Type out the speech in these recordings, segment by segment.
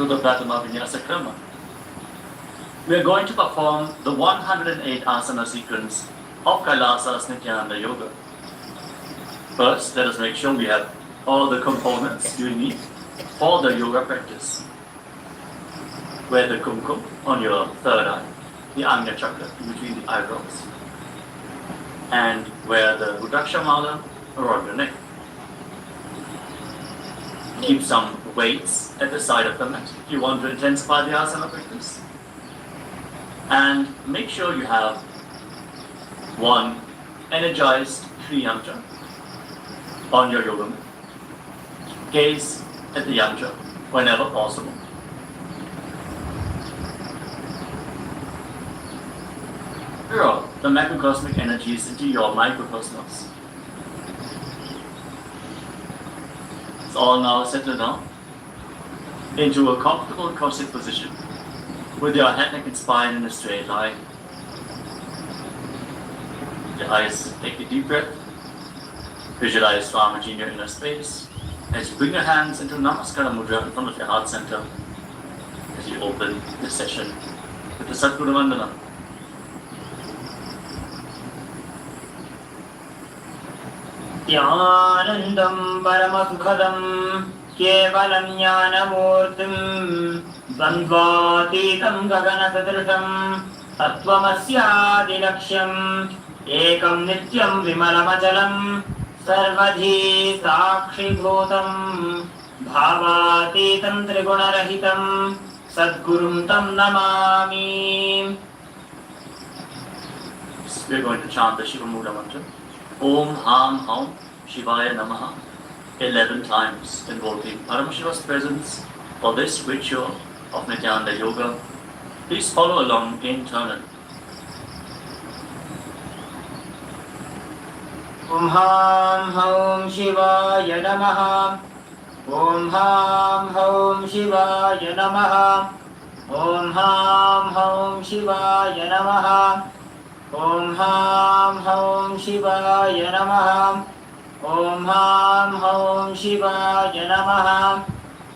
to the Pratama Vinyasa Krama. We are going to perform the 108 asana sequence of Kailasa Nithyananda Yoga. First, let us make sure we have all the components you need for the yoga practice. Wear the kumkum on your third eye, the Anya chakra between the eyebrows, and wear the Rudraksha mala around your neck. Keep some weights at the side of the mat if you want to intensify the asana practice. And make sure you have one energized Sri Yantra on your yoga mat. Gaze at the yantra whenever possible. Draw the macrocosmic energies into your microcosmos. It's all now settled down into a comfortable cossack position with your head, neck and spine in a straight line. Your eyes, take a deep breath. Visualize Swamiji in your inner space as you bring your hands into Namaskara Mudra in front of your heart center as you open the session with the Satguru Vandana. Jnanandam Paramasukhadam Kevalam Jnanamurtim Bandvatitam Gaganasadrisham Tattvamasyadilaksham Ekam Nityam Vimalamachalam Sarvadhi Sakshibhutam Bhavatitam Trigunarahitam Sadgurum Tam Namami. We are going to chant the Shiva Mudra mantra. Om Ham Haum Shivaya Namaha 11 times, invoking Paramashiva's presence for this ritual of Nithyananda Yoga. Please follow along internally. Om Ham Haum Shivaya Namaha. Om Ham Haum Shivaya Namaha. Om Ham Haum Shivaya Namaha. Om Ham Haum Shivaya Namaha. Om Ham Haum Shivaya Namaha.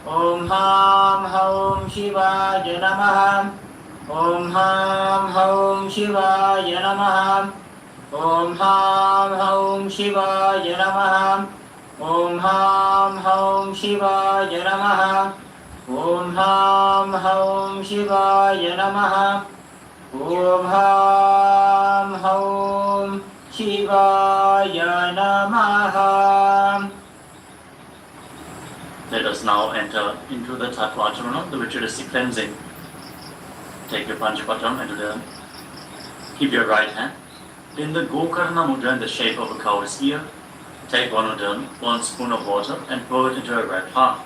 Om Ham Haum Shivaya Namaha. Om Ham Haum Shivaya Namaha. Om Ham Haum Shivaya Namaha. Om Ham Haum Shivaya Namaha. Om Ham Haum Shivaya Namaha. Om Ham Haum Shivaya Namaha. Let us now enter into the Tattvacharana, the ritualistic cleansing. Take your Panchapatam and Udana. Keep your right hand in the Gokarna Mudra in the shape of a cow's ear. Take one Udana, 1 spoon of water, and pour it into your right palm.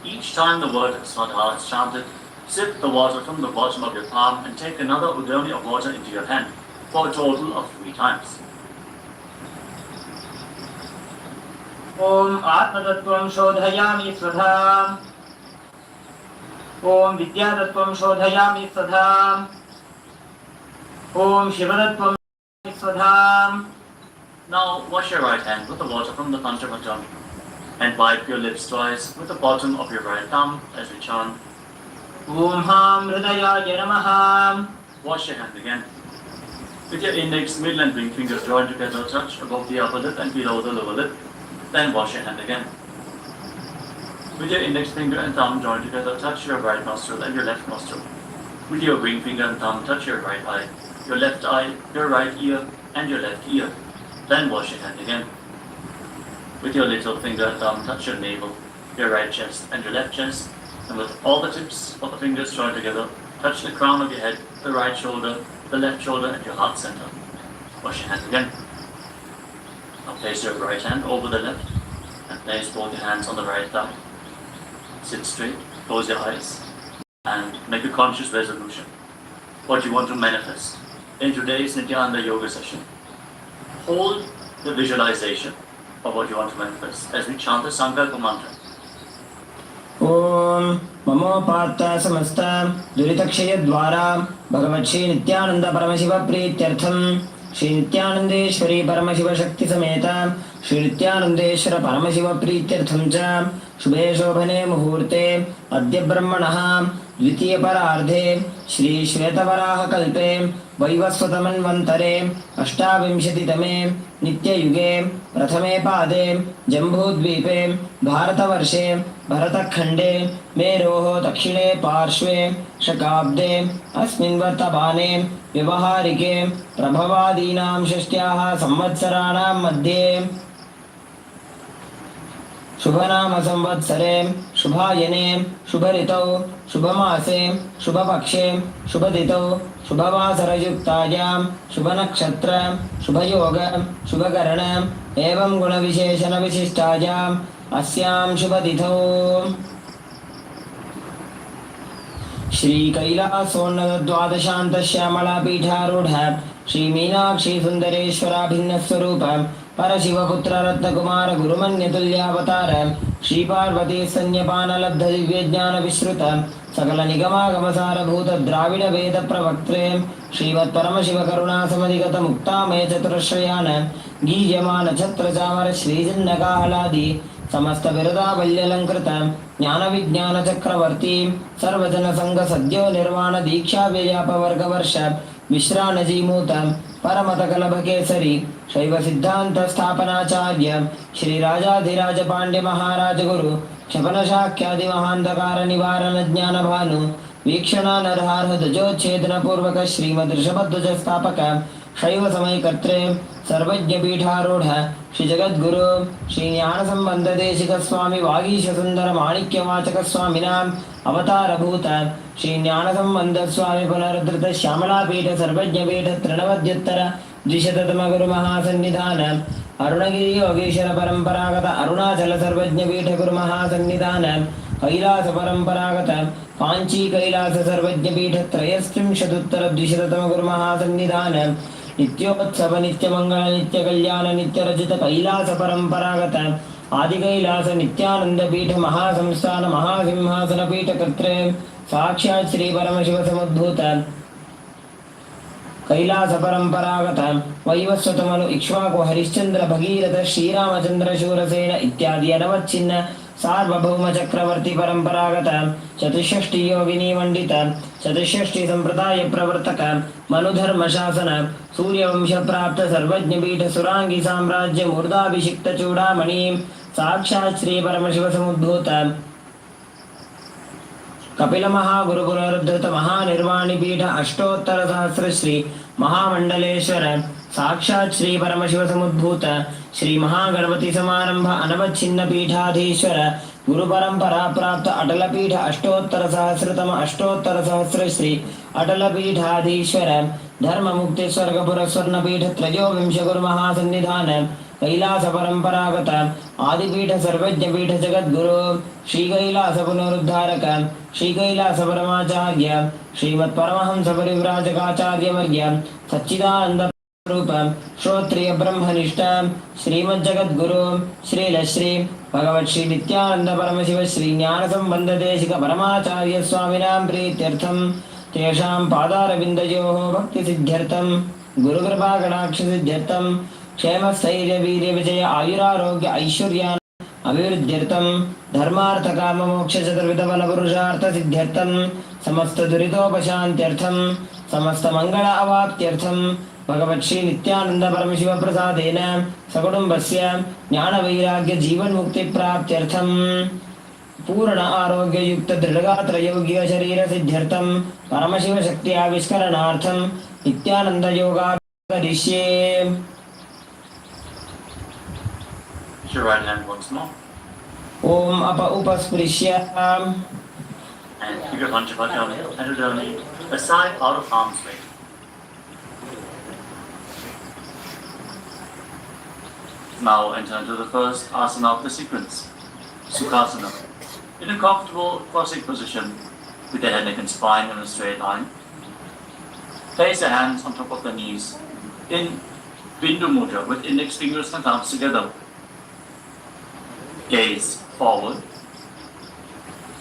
Each time the word Svadha is chanted, sip the water from the bottom of your palm and take another udani of water into your hand for a total of 3 times. Om Atmatattvam Shodhayami Svadha. Om Vidyatattvam Shodhayami Svadha. Om Shivatattvam Svadha. Now wash your right hand with the water from the Panchapatam and wipe your lips twice with the bottom of your right thumb as we chant. Om Ham Hridayaya Namaha. Wash your hand again. With your index, middle and ring fingers joined together, touch above the upper lip and below the lower lip. Then wash your hand again. With your index finger and thumb joined together, touch your right nostril and your left nostril. With your ring finger and thumb, touch your right eye, your left eye, your right ear, and your left ear. Then wash your hand again. With your little finger and thumb, touch your navel, your right chest, and your left chest. And with all the tips of the fingers joined together, touch the crown of your head, the right shoulder, the left shoulder, and your heart center. Wash your hand again. Now place your right hand over the left and place both your hands on the right thigh. Sit straight, close your eyes, and make a conscious resolution. What you want to manifest in today's Nithyananda Yoga session. Hold the visualization of what you want to manifest as we chant the Sankalpa mantra. Om Mamopartha Samasta Duritakshaya Dvara Bhagavat Shri Nithyananda Paramashiva Prityartham Shri Nithyanandeshwari Paramashiva Shakti Sameta Shri Nithyanandeshwara Paramashiva Prityartham Cha शुभे शोभने मुहूर्ते अद्य ब्रह्मणः द्वितीयपरार्धे श्रीश्वेतवराहकल्पे वैवस्वतमन्वन्तरे अष्टाविंशतितमे नित्ययुगे प्रथमे पादे जम्बूद्वीपे भारतवर्षे भरतखण्डे मेरोः दक्षिणे पार्श्वे शकाब्दे अस्मिन् वर्तमाने व्यवहारिके प्रभवादीनां षष्ट्याः संवत्सराणां मध्ये शुभनाम संवत्सरे शुभायने शुभऋतौ शुभमासे शुभपक्षे शुभतिथौ शुभवासरयुक्तायां शुभनक्षत्र शुभयोग शुभकरण एवं गुणविशेषणविशिष्टायाम् अस्यां शुभतिथौ श्रीकैलासोन्नतद्वादशान्तश्यामलापीठारूढ श्रीमीनाक्षी सुन्दरेश्वराभिन्नस्वरूप परशिवपुत्ररत्नकुमार गुरुमन्यतुल्यावतार श्रीपार्वती सन्न्यपानलब्ध दिव्यज्ञानविश्रुत सकलनिगमागमसारभूत द्राविडवेदप्रवक्त्रे श्रीमत्परमशिवकरुणासमधिगत मुक्तामय चतुरश्रयान् गीयमान छत्रचामर श्रीजन्नकाहलादि समस्त बिरदावल्यलङ्कृत ज्ञानविज्ञानचक्रवर्ती सर्वजनसङ्घ सद्यो निर्वाण दीक्षाव्ययापवर्गवर्ष विश्रानजीमूत परमतकलभकेसरी शैव सिद्धांत स्थापनाचार्य श्रीराजाधिराज पांड्य महाराज गुरु क्षपनशाख्यादि महांधकार निवारण ज्ञान भानु वीक्षणा नरहार्ह ध्वजोच्छेदन पूर्वक श्रीमद ऋषभध्वज स्थापक शैव समयकर्त्रे सर्वज्ञ पीठारूढ़ श्री जगद्गुरु श्री ज्ञान संबंध देशिक स्वामी वागीश सुंदर माणिक्य वाचक स्वामिनाम अवतारभूत श्री ज्ञान संबंध स्वामी पुनरुद्धृत श्यामलापीठ सर्वज्ञ पीठ तृणवद्युत्तर द्विशततम गुरु महासन्निधान अरुणगिरि योगीश्वर परंपरागत अरुणाचल सर्वज्ञ पीठ गुरु महासन्निधान कैलास परंपरागत कांची कैलास सर्वज्ञ पीठ त्रयस्त्रिंशदुत्तर द्विशततम गुरु महासन्निधान नित्योत्सव नित्यमंगल नित्य कल्याण नित्य रचित कैलास परंपरागत आदि कैलास नित्यानंद पीठ महासंस्थान महासिंहासन पीठ कर्त्रे साक्षात् श्री परमशिव समुद्भूत कैलास परंपरागत वैवस्वतमनु इक्ष्वाकु हरिश्चंद्र भगीरथ श्रीरामचंद्र शूरसेन इत्यादि अनवच्छिन्न सार्वभौम चक्रवर्ती परंपरागत चतुष्षष्टि योगिनी मंडित चतुष्षष्टि संप्रदाय प्रवर्तक मनुधर्म शासन सूर्यवंश प्राप्त सर्वज्ञ पीठ सुरांगी साम्राज्य मूर्धाभिषिक्त चूड़ामणि साक्षात् श्री परमशिव समुद्भूत कपिल महागुरु पुनरुद्धृत महानिर्वाणी पीठ अष्टोत्तर सहस्र श्री महामंडलेश्वर साक्षात् श्री परमशिव समुद्भूत श्री महागणपति समारंभ अनवच्छिन्न पीठाधीश्वर गुरु परंपरा प्राप्त अटल पीठ अष्टोत्तर सहस्रतम अष्टोत्तर सहस्र श्री अटल पीठाधीश्वर धर्म मुक्ति स्वर्गपुर स्वर्ण पीठ त्रयोविंश गुरु महासन्निधान कैलास परंपरागत आदिपीठ सर्वज्ञ पीठ जगद्गुरु श्री कैलास पुनरुद्धारक श्री कैलास परमाचार्य श्रीमत् परमहंस परिव्राजकाचार्य वर्य सच्चिदानंद रूप श्रोत्रिय ब्रह्मनिष्ठ श्रीमज्जगद्गुरु श्रीलश्री भगवत् श्री नित्यानंद परमशिव श्री ज्ञान संबंध देशिक परमाचार्य स्वामिनां प्रीत्यर्थं तेषां पादारविन्दयोः भक्ति सिद्ध्यर्थं गुरुकृपा कटाक्ष सिद्ध्यर्थं क्षेम स्थैर्य वीर्य विजय आयुरारोग्य ऐश्वर्यान् अभिवृद्ध्यर्थं धर्मार्थ काम मोक्ष चतुर्विध बल पुरुषार्थ सिद्ध्यर्थं समस्त दुरितोपशान्त्यर्थं समस्त मंगल अवाप्त्यर्थं भगवत् श्री नित्यानंद परमशिव प्रसादेन सकुटुम्बस्य ज्ञान वैराग्य जीवन मुक्ति प्राप्त्यर्थं पूर्ण आरोग्य युक्त दृढ़गात्र योग्य शरीर सिद्ध्यर्थं परमशिव शक्ति आविष्करणार्थं नित्यानंद योगा करिष्ये. Your right hand once more. ओम अप उपस्पृश्य And keep your Panchapatyami and Udani aside out of harm's way. Now enter into the first asana of the sequence, Sukhasana. In a comfortable crossing position with the head, neck and spine in a straight line. Place your hands on top of the knees in Bindu Mudra with index fingers and thumbs together. Gaze forward.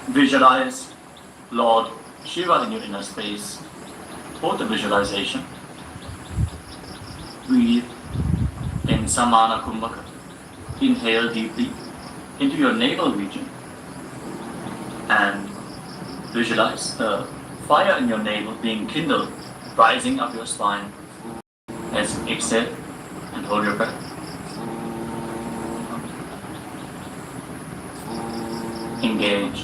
Visualize Lord Shiva in your inner space. Hold the visualization. Breathe in Samana Kumbhaka. Inhale deeply into your navel region and visualize the fire in your navel being kindled, rising up your spine. As you exhale and hold your breath. Engage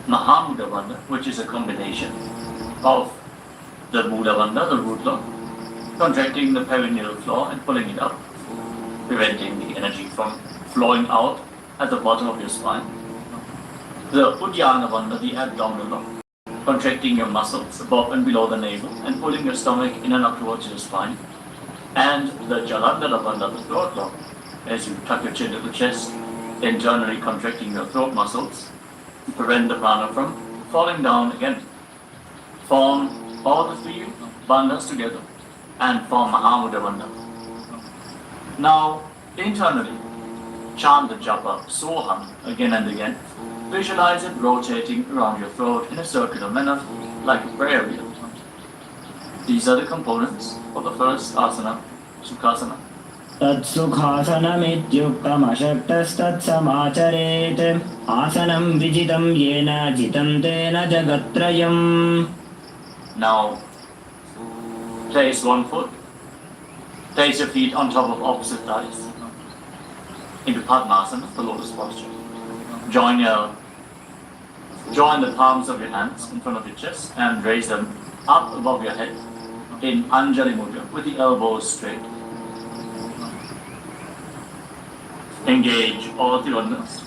Mahamudra Bandha, which is a combination of the Mula Bandha, the root lock, contracting the perineal floor and pulling it up, preventing the energy from flowing out at the bottom of your spine. The Uddiyana Bandha, the abdominal lock, contracting your muscles above and below the navel and pulling your stomach in and up towards your spine. And the Jalandhara Bandha, the throat lock, as you tuck your chin to the chest, internally contracting your throat muscles to prevent the prana from falling down again. Form all the three bandhas together and form Mahamudra Bandha. Now, internally, chant the japa Soham again and again. Visualize it rotating around your throat in a circular manner like a prayer wheel. These are the components of the first asana, Sukhasana. तत्सुखासनमित्युक्तमशक्तस्तत्समाचरेत् आसनं विजितं येन जितं तेन जगत्त्रयम्. Now, place one foot, place your feet on top of opposite thighs into Padmasana, the lotus posture. Join the palms of your hands in front of your chest and raise them up above your head in Anjali Mudra with the elbows straight. Engage all the organs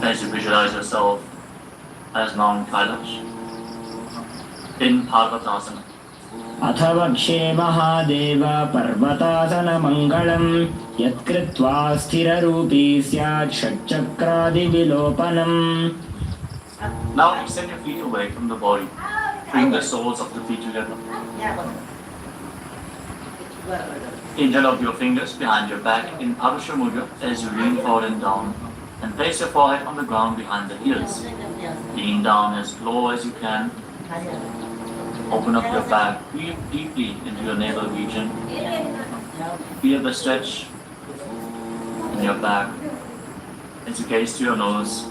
as you visualize yourself as Mount Kailash in Parvatasana. अथ वक्षे महादेव पर्वतासनमङ्गलं यत्कृत्वा स्थिररूपी स्यात् षट्चक्रादिविलोपनम्. Now extend your feet away from the body. Bring the soles of the feet together. Interlock your fingers behind your back in Parasha Mudra as you lean forward and down, and place your forehead on the ground behind the heels. Lean down as low as you can. Open up your back, breathe deeply into your navel region. Feel the stretch in your back as you gaze to your nose.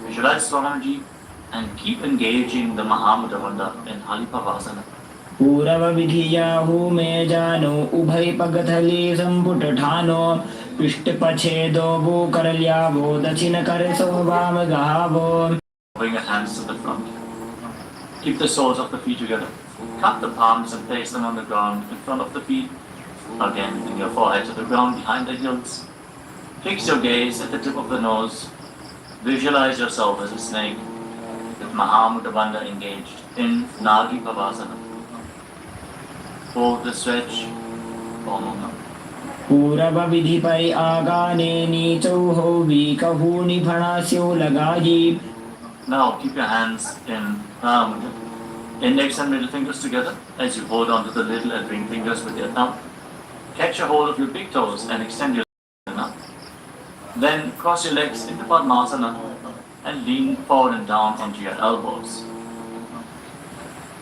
Visualize Swamaji and keep engaging the Mahamudra Bandha in Halipavasana. पूरवविधियाहु मे जानो उभय पगथली संपुटठानो पृष्ठपछेदो भूकरल्यावो दक्षिणकरसो वामगावो. Bring your hands to the front. Keep the soles of the feet together. Cut the palms and place them on the ground in front of the feet. Again, bring your forehead to the ground behind the heels. Fix your gaze at the tip of the nose. Visualize yourself as a snake with Mahamudra Bandha engaged in Nagi Pavasana. Hold the stretch. पूरव विधि परि आगाने नीचौ हो वीकहूनि फणास्यो लगाई. Now keep your hands in Mahamudra. Index and middle fingers together as you hold on to the little and ring fingers with your thumb. Catch a hold of your big toes and extend your legs up. Then cross your legs into Padmasana and lean forward and down onto your elbows.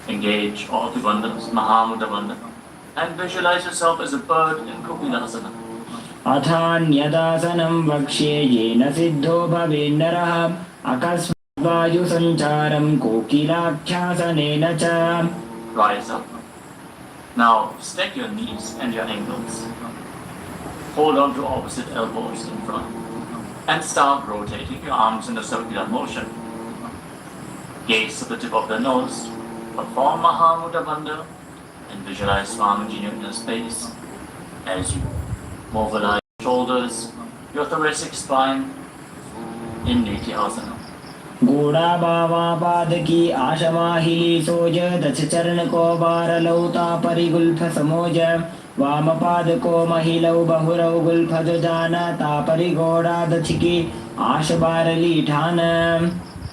Engage all the bandhas, Mahamudra Bandha, and visualize yourself as a bird in Kopilasana. अथान्यदासनं वक्ष्ये येन सिद्धो भवेन्नरः अकस्मात् वायुसञ्चारं कोकिलाख्यासनेन च. Rise up. Now stack your knees and your ankles. Hold on to opposite elbows in front and start rotating your arms in a circular motion. Gaze to the tip of the nose. Perform Mahamudra Bandha and visualize Swamiji in your space as you mobilize your shoulders, your thoracic spine in Nithyananda. घोड़ा बावा पादकी आशमाहिली सोज दश चरण को बार लौता परिगुल्फ समोज वाम पाद को महिलौ बहुरौ Gulf जाना तापरि घोड़ा दछकी आश बारली ठान.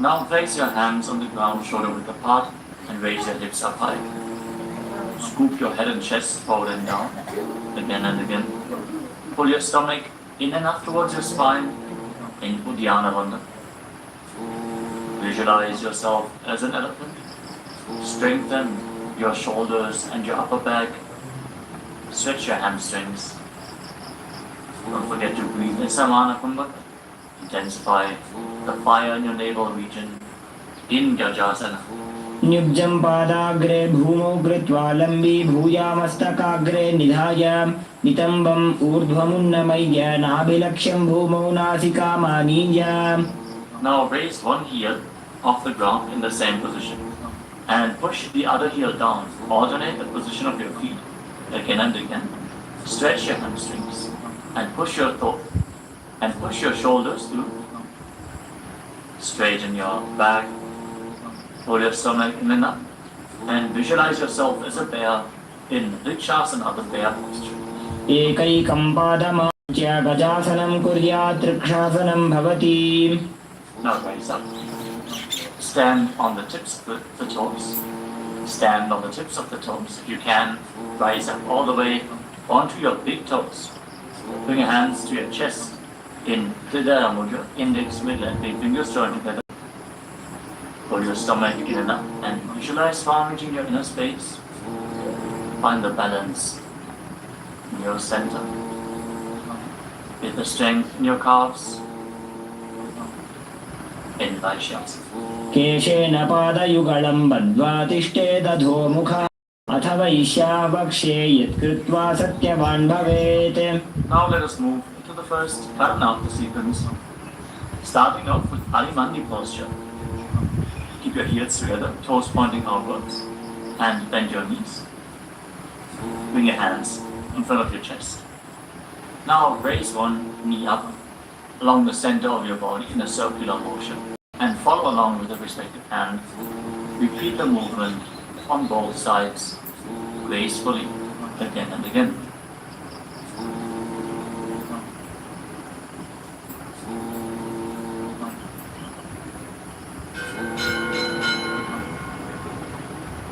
Now place your hands on the ground shoulder width apart and raise your hips up high. Scoop your head and chest forward and down again and again. Pull your stomach in and up towards your spine in Uddiyana Bandha. Visualize yourself as an elephant. Strengthen your shoulders and your upper back. Stretch your hamstrings. Don't forget to breathe in Samana Kumbhaka Intensify the fire in your navel region in Gajasana. न्युब्जं पादाग्रे भूमौ कृत्वा लम्बी भूयामस्तकाग्रे निधाय नितम्बम् ऊर्ध्वमुन्नमय्य नाभिलक्ष्यं भूमौ नासिकामानीय. Now raise one heel off the ground in the same position and push the other heel down. Alternate the position of your feet again and again. Stretch your hamstrings and push your shoulders through. Straighten your back. Pull your stomach in and up and visualize yourself as a bear in Rikshasana, the bear posture. एकैकं पादमाच्य गजासनं कुर्यात् ऋक्षासनं भवति. Now rise up. Stand on the tips of the toes. Stand on the tips of the toes. If you can, rise up all the way onto your big toes. Bring your hands to your chest in Tridaya Mudra, index, middle and big fingers joined together. Pull your stomach in and up and visualize Swamiji in your inner space. Find the balance in your center. Get the strength in your calves. In Vaishyasana. केशेन पादयुगलं बद्ध्वा तिष्ठेत् अधोमुखः अथ वैश्यावक्षे यत्कृत्वा सत्यवान् भवेत्. Now let us move into the first Karanapta sequence, starting off with Alimandi posture. Keep your heels together, toes pointing outwards, and bend your knees. Bring your hands in front of your chest. Now raise one knee up along the center of your body in a circular motion and follow along with the respective hand. Repeat the movement on both sides gracefully again and again.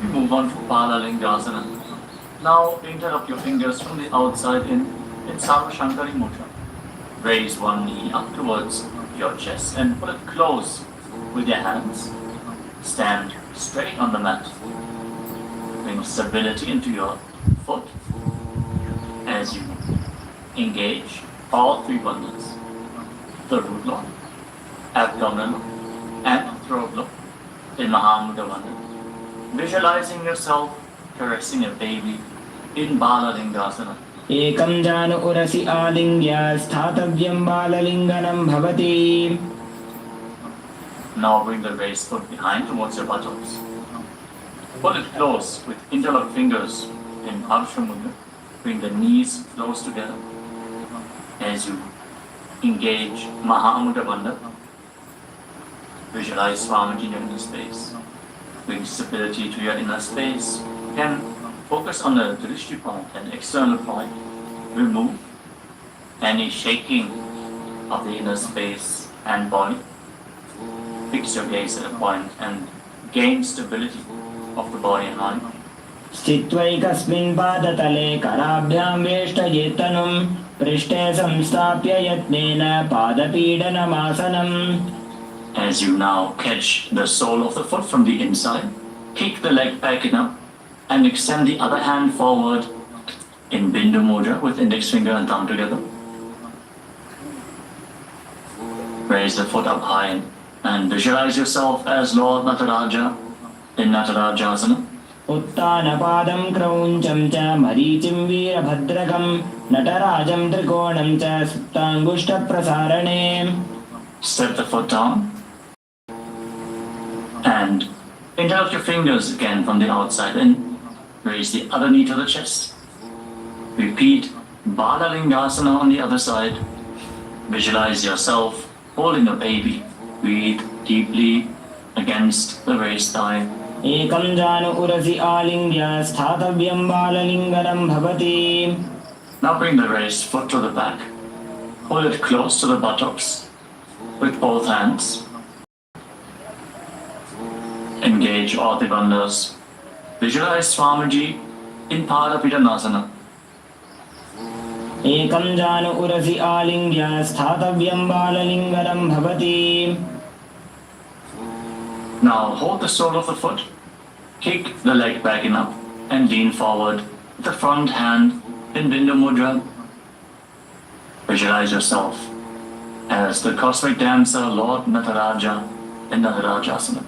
We move on to Palalingasana. Now interlock your fingers from the outside in Sarvashankari Mudra. Raise one knee up towards your chest and pull it close with your hands. Stand straight on the mat. Bring stability into your foot as you engage all three bandhas. The root lock, abdominal lock, and throat lock in Mahamudra Bandha. Visualizing yourself caressing a baby in Balalingasana. एकं जानु उरसि आलिङ्ग्य स्थातव्यं बाललिङ्गनं भवति. Now bring the raised foot behind towards your buttocks. Pull it close with interlocked fingers in Arsha Mudra. Bring the knees close together as you engage Mahamudra Bandha. Visualize Swamiji in your inner space. Bring stability to your inner space. You can focus on the drishti point and external point. Remove any shaking of the inner space and body. Fix your gaze at a point and gain stability of the body and mind. स्थित्वैकस्मिन् पादतले कराभ्यां वेष्टयेत्तनुं पृष्ठे संस्थाप्य यत्नेन पादपीडनमासनम्. As you now catch the sole of the foot from the inside, kick the leg back and up and extend the other hand forward in Bindu Mudra with index finger and thumb together. Raise the foot up high and visualize yourself as Lord Nataraja in Natarajasana. उत्तानपादं क्रौञ्चं च मरीचिं वीरभद्रकं नटराजं त्रिकोणं च सुप्ताङ्गुष्ठप्रसारणे. Step the foot down and interlock your fingers again from the outside and raise the other knee to the chest. Repeat Balalingasana on the other side. Visualize yourself holding a baby. Breathe deeply against the raised thigh. एकं जानु उरसि आलिङ्ग्य स्थातव्यं बाललिङ्गनं भवति. Now bring the raised foot to the back. Hold it close to the buttocks with both hands. Engage all the bandhas. Visualize Swamiji in Padapidanasana. एकं जानु उरसि आलिङ्ग्य स्थातव्यं बाललिङ्गनं भवति. Now hold the sole of the foot, kick the leg back and up, and lean forward with the front hand in Bindu Mudra. Visualize yourself as the cosmic dancer Lord Nataraja in Natarajasana.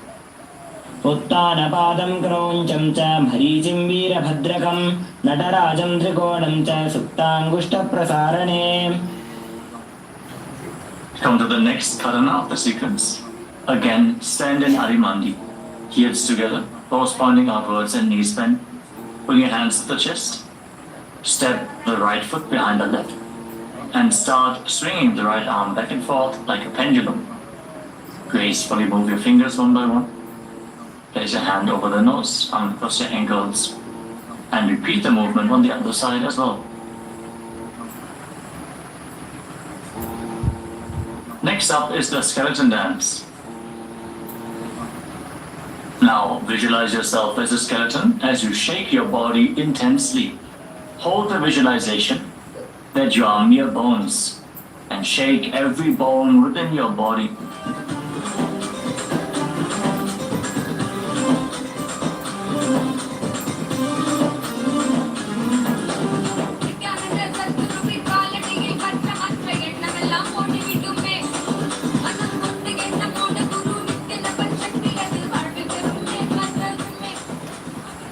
उत्तानपादं क्रौञ्चं च मरीचिं वीरभद्रकं नटराजं त्रिकोणं च सुप्ताङ्गुष्ठप्रसारणे. Come to the next karana of the sequence. Again, stand in Arimandi, heels together, toes pointing outwards and knees bent. Put your hands to the chest. Step the right foot behind the left and start swinging the right arm back and forth like a pendulum. Gracefully move your fingers one by one. Place your hand over the nose, across your ankles, and repeat the movement on the other side as well. Next up is the skeleton dance. Now visualize yourself as a skeleton as you shake your body intensely. Hold the visualization that you are mere bones and shake every bone within your body.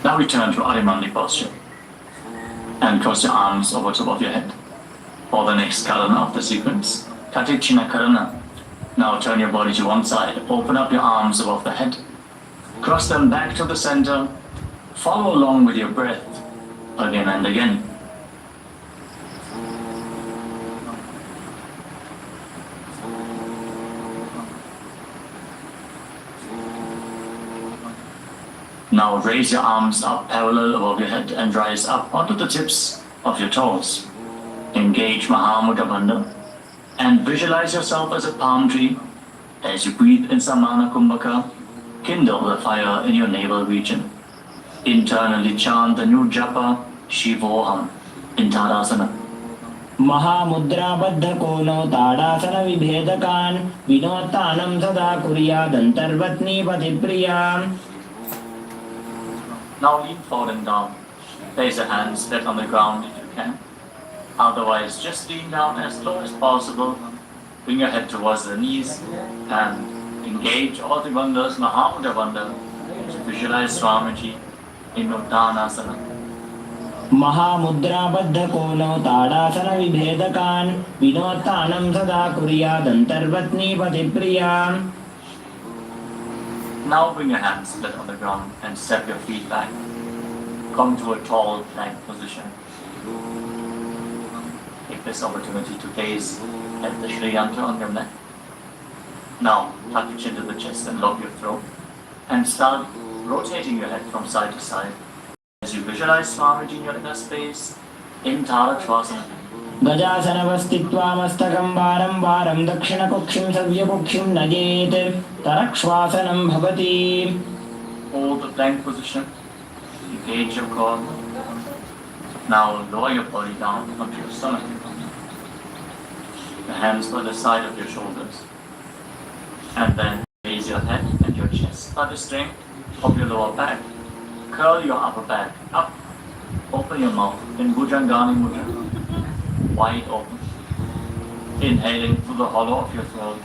Now return to Arimandi posture and cross your arms over top of your head. For the next karana of the sequence, Katichina Karana. Now turn your body to one side, open up your arms above the head, cross them back to the center, follow along with your breath again and again. Now raise your arms up parallel above your head and rise up onto the tips of your toes. Engage Mahamudra Bandha and visualize yourself as a palm tree. As you breathe in Samana Kumbhaka, kindle the fire in your navel region. Internally chant the new japa Shivoham in Tadasana. महामुद्राबद्धकोनो tadasana विभेदकान् विनोत्तानं सदा कुर्यादन्तर्वत्नीपतिप्रिया. Now lean forward and down. Place your hands flat on the ground if you can. Otherwise, just lean down as low as possible. Bring your head towards the knees and engage all the bandhas, Mahamudra Bandha, to visualize Swamiji in Uttanasana. महामुद्राबद्धकोनो tadasana विभेदकान् विनोत्तानं सदा कुर्यादन्तर्वत्नीपतिप्रिया. Now bring your hands flat on the ground and step your feet back. Come to a tall plank position. Take this opportunity to gaze at the Shri Yantra on your neck. Now tuck your chin to the chest and lock your throat and start rotating your head from side to side as you visualize Swamiji in your inner space in Tarakshvasana. गजासनवस्थित्वा मस्तकं वारं वारं दक्षिणकुक्षिं सव्यकुक्षिं नयेत् तरक्ष्वासनं भवति. Hold the plank position. Engage your core. Now lower your body down onto your stomach. The hands by the side of your shoulders. And then raise your head and your chest by the strength of your lower back. Curl your upper back up. Open your mouth in Bhujangani Mudra. Wide open. Inhaling through the hollow of your throat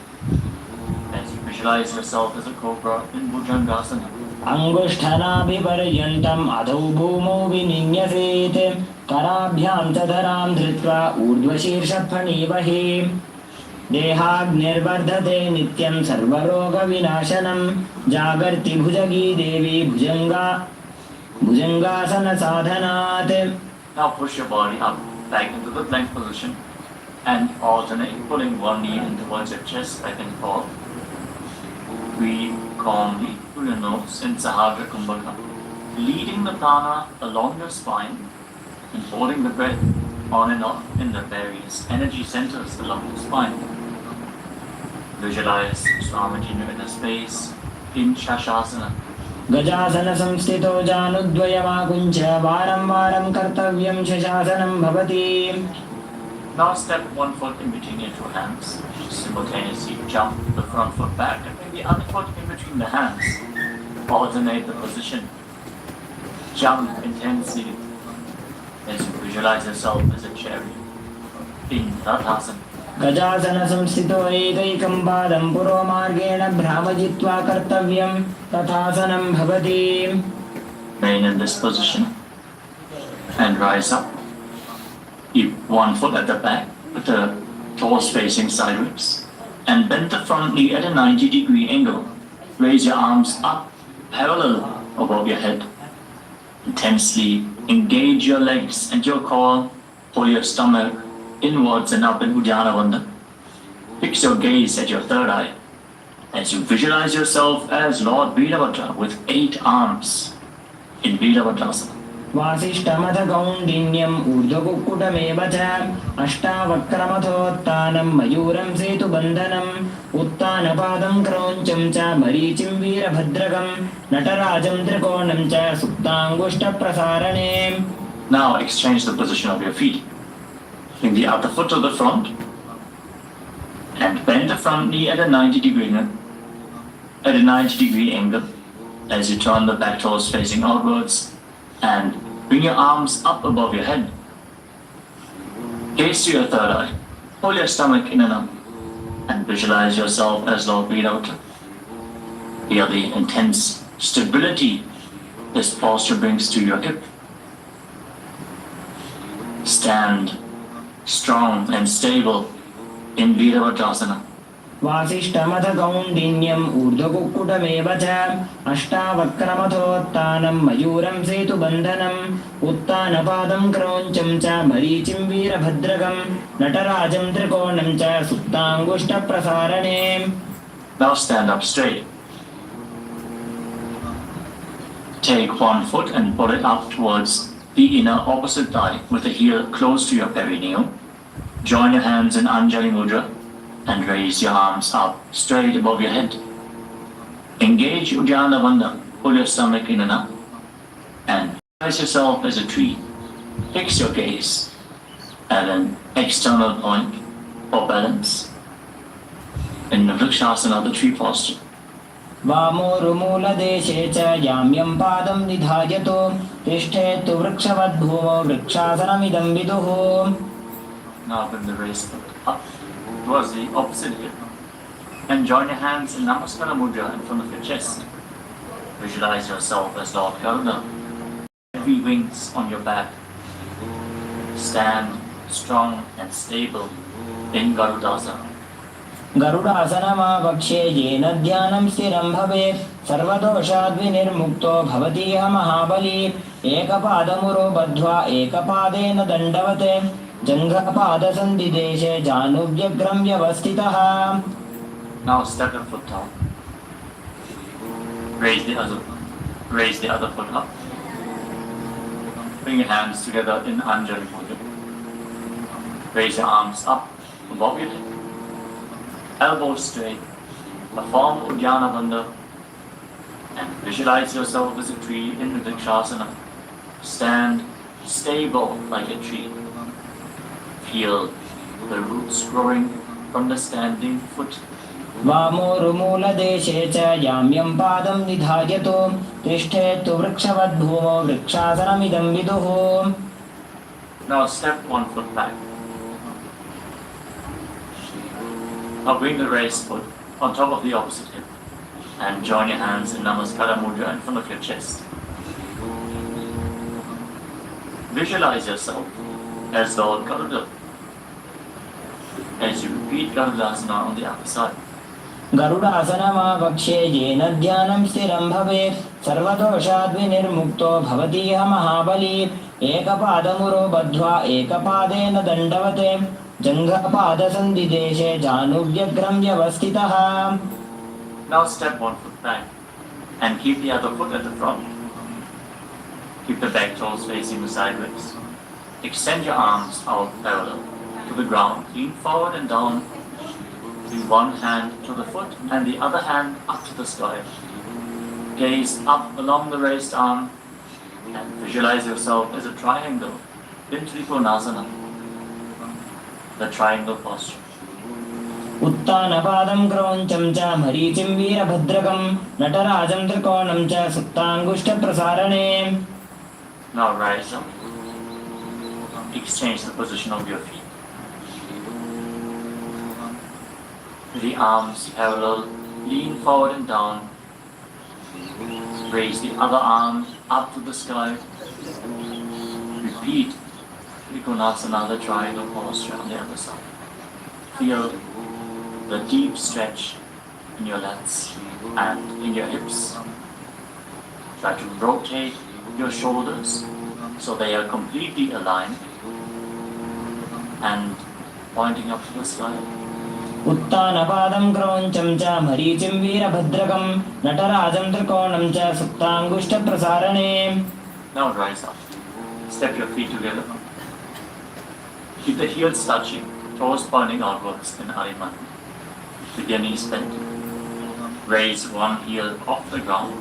as you visualize yourself as a cobra in Bhujangasana. अङ्गुष्ठनाभिपर्यन्तम् अधौ भूमौ विनिन्यसेत् कराभ्यां च धरां धृत्वा ऊर्ध्वशीर्षफणीवहे. देहाग्निर्वर्धते नित्यं सर्वरोगविनाशनं जागर्ति भुजगी देवी भुजङ्गासनसाधनात्. Now push your body up back into the plank position and alternate pulling one knee in towards your chest back and forth. Breathe calmly through your nose in Sahagra Kumbhaka, leading the prana along your spine and holding the breath on and off in the various energy centers along the spine. Visualize Swamiji in your inner space in Shashasana. गजासन संस्थितो जानुद्वयमाकुञ्च वारं वारं कर्तव्यं शशासनं भवति. Now step one foot in between your two hands. Simultaneously jump the front foot back and bring the other foot in between the hands. Alternate the position. Jump intensely as you visualize yourself as a chariot in Radhasana. गजासनसंस्थितो एकैकं पादं पुरोमार्गेण भ्रामजित्वा कर्तव्यं तथासनं भवति. Remain in this position and rise up. Keep one foot at the back with the toes facing sideways and bend the front knee at a 90-degree angle. Raise your arms up parallel above your head. Intensely engage your legs and your core. Pull your stomach inwards and up in Uddiyana Bandha. Fix your gaze at your third eye as you visualize yourself as Lord Veerabhadra with 8 arms in Veerabhadrasana. वासिष्ठमथकौण्डिन्यम् ऊर्ध्वकुक्कुटमेव च अष्टावक्रमथोत्थानं मयूरं सेतुबन्धनम् उत्थानपादं क्रौञ्चं च मरीचिं वीरभद्रकं नटराजं त्रिकोणं च सुप्ताङ्गुष्ठप्रसारणे. Now exchange the position of your feet. Bring the other foot to the front and bend the front knee at a 90-degree angle as you turn the back toes facing outwards and bring your arms up above your head. Gaze to your third eye. Pull your stomach in and up and visualize yourself as Lord Veerabhadra. Feel the intense stability this posture brings to your hip. Stand strong and stable in Veerabhadrasana. वासिष्ठमथकौण्डिन्यम् ऊर्ध्वकुक्कुटमेव च अष्टावक्रमथोत्थानं मयूरं सेतुबन्धनम् उत्थानपादं क्रौञ्चं च मरीचिं वीरभद्रकं नटराजं त्रिकोणं च सुप्ताङ्गुष्ठप्रसारणे. Now stand up straight. Take one foot and pull it up towards the inner opposite thigh with the heel close to your perineum. Join your hands in Anjali Mudra and raise your arms up straight above your head. Engage Uddiyana Bandha. Pull your stomach in and up and visualize yourself as a tree. Fix your gaze at an external point for balance in Vrikshasana, the tree posture. वामोरुमूलदेशे च याम्यं पादं निधायतो तिष्ठेत्तु वृक्षवद्भूमौ वृक्षासनमिदं विदुः. Now bring the raised foot up towards the opposite hip and join your hands in Namaskara Mudra in front of your chest. Visualize yourself as Lord Garuda. Heavy wings on your back. Stand strong and stable in Garudasana. गरुडासनमावक्ष्ये येन ध्यानं स्थिरं भवेत् सर्वदोषाद्विनिर्मुक्तो भवतीह महाबली. एकपादमुरो बद्ध्वा एकपादेन दण्डवत् जङ्घपादसन्धिदेशे जानुभ्यग्रं व्यवस्थितः. Now step your foot down. Raise the other foot up. Bring your hands together in Anjali Mudra. Raise your arms up above your head. Elbows straight. Perform Uddiyana Bandha and visualize yourself as a tree in Vrikshasana. Stand stable like a tree. Feel the roots growing from the standing foot. वामोरुमूलदेशे च याम्यं पादं निधायतो तिष्ठेत्तु वृक्षवद्भूमौ वृक्षासनमिदं विदुः. Now step one foot back. Now bring the raised foot on top of the opposite hip and join your hands in Namaskara Mudra in front of your chest. Visualize yourself as Lord Garuda as you repeat Garudasana on the other side. गरुडासनमावक्ष्ये येन ध्यानं स्थिरं भवेत् सर्वदोषाद्विनिर्मुक्तो भवतीह महाबली. एकपादमुरो बद्ध्वा एकपादेन दण्डवत् जङ्घपादसन्धिदेशे जानुभ्यग्रं व्यवस्थितः. Now step one foot back and keep the other foot at the front. Keep the back toes facing sideways. Extend your arms out parallel to the ground. Lean forward and down. Bring one hand to the foot and the other hand up to the sky. Gaze up along the raised arm and visualize yourself as a triangle in Trikonasana, the triangle posture. उत्थानपादं क्रौञ्चं च मरीचिं वीरभद्रकं नटराजं त्रिकोणं च सुप्ताङ्गुष्ठप्रसारणे. Now rise up. Exchange the position of your feet. With the arms parallel, lean forward and down. Raise the other arm up to the sky. Repeat Trikonasana, the triangle posture on the other side. Feel the deep stretch in your lats and in your hips. Try to rotate your shoulders so they are completely aligned and pointing up to the sky. उत्तानपादं क्रौञ्चं च मरीचिं वीरभद्रकं नटराजं त्रिकोणं च सुप्ताङ्गुष्ठप्रसारणे. Now rise up. Step your feet together. Keep the heels touching, toes pointing outwards in Arimani. With your knees bent. Raise one heel off the ground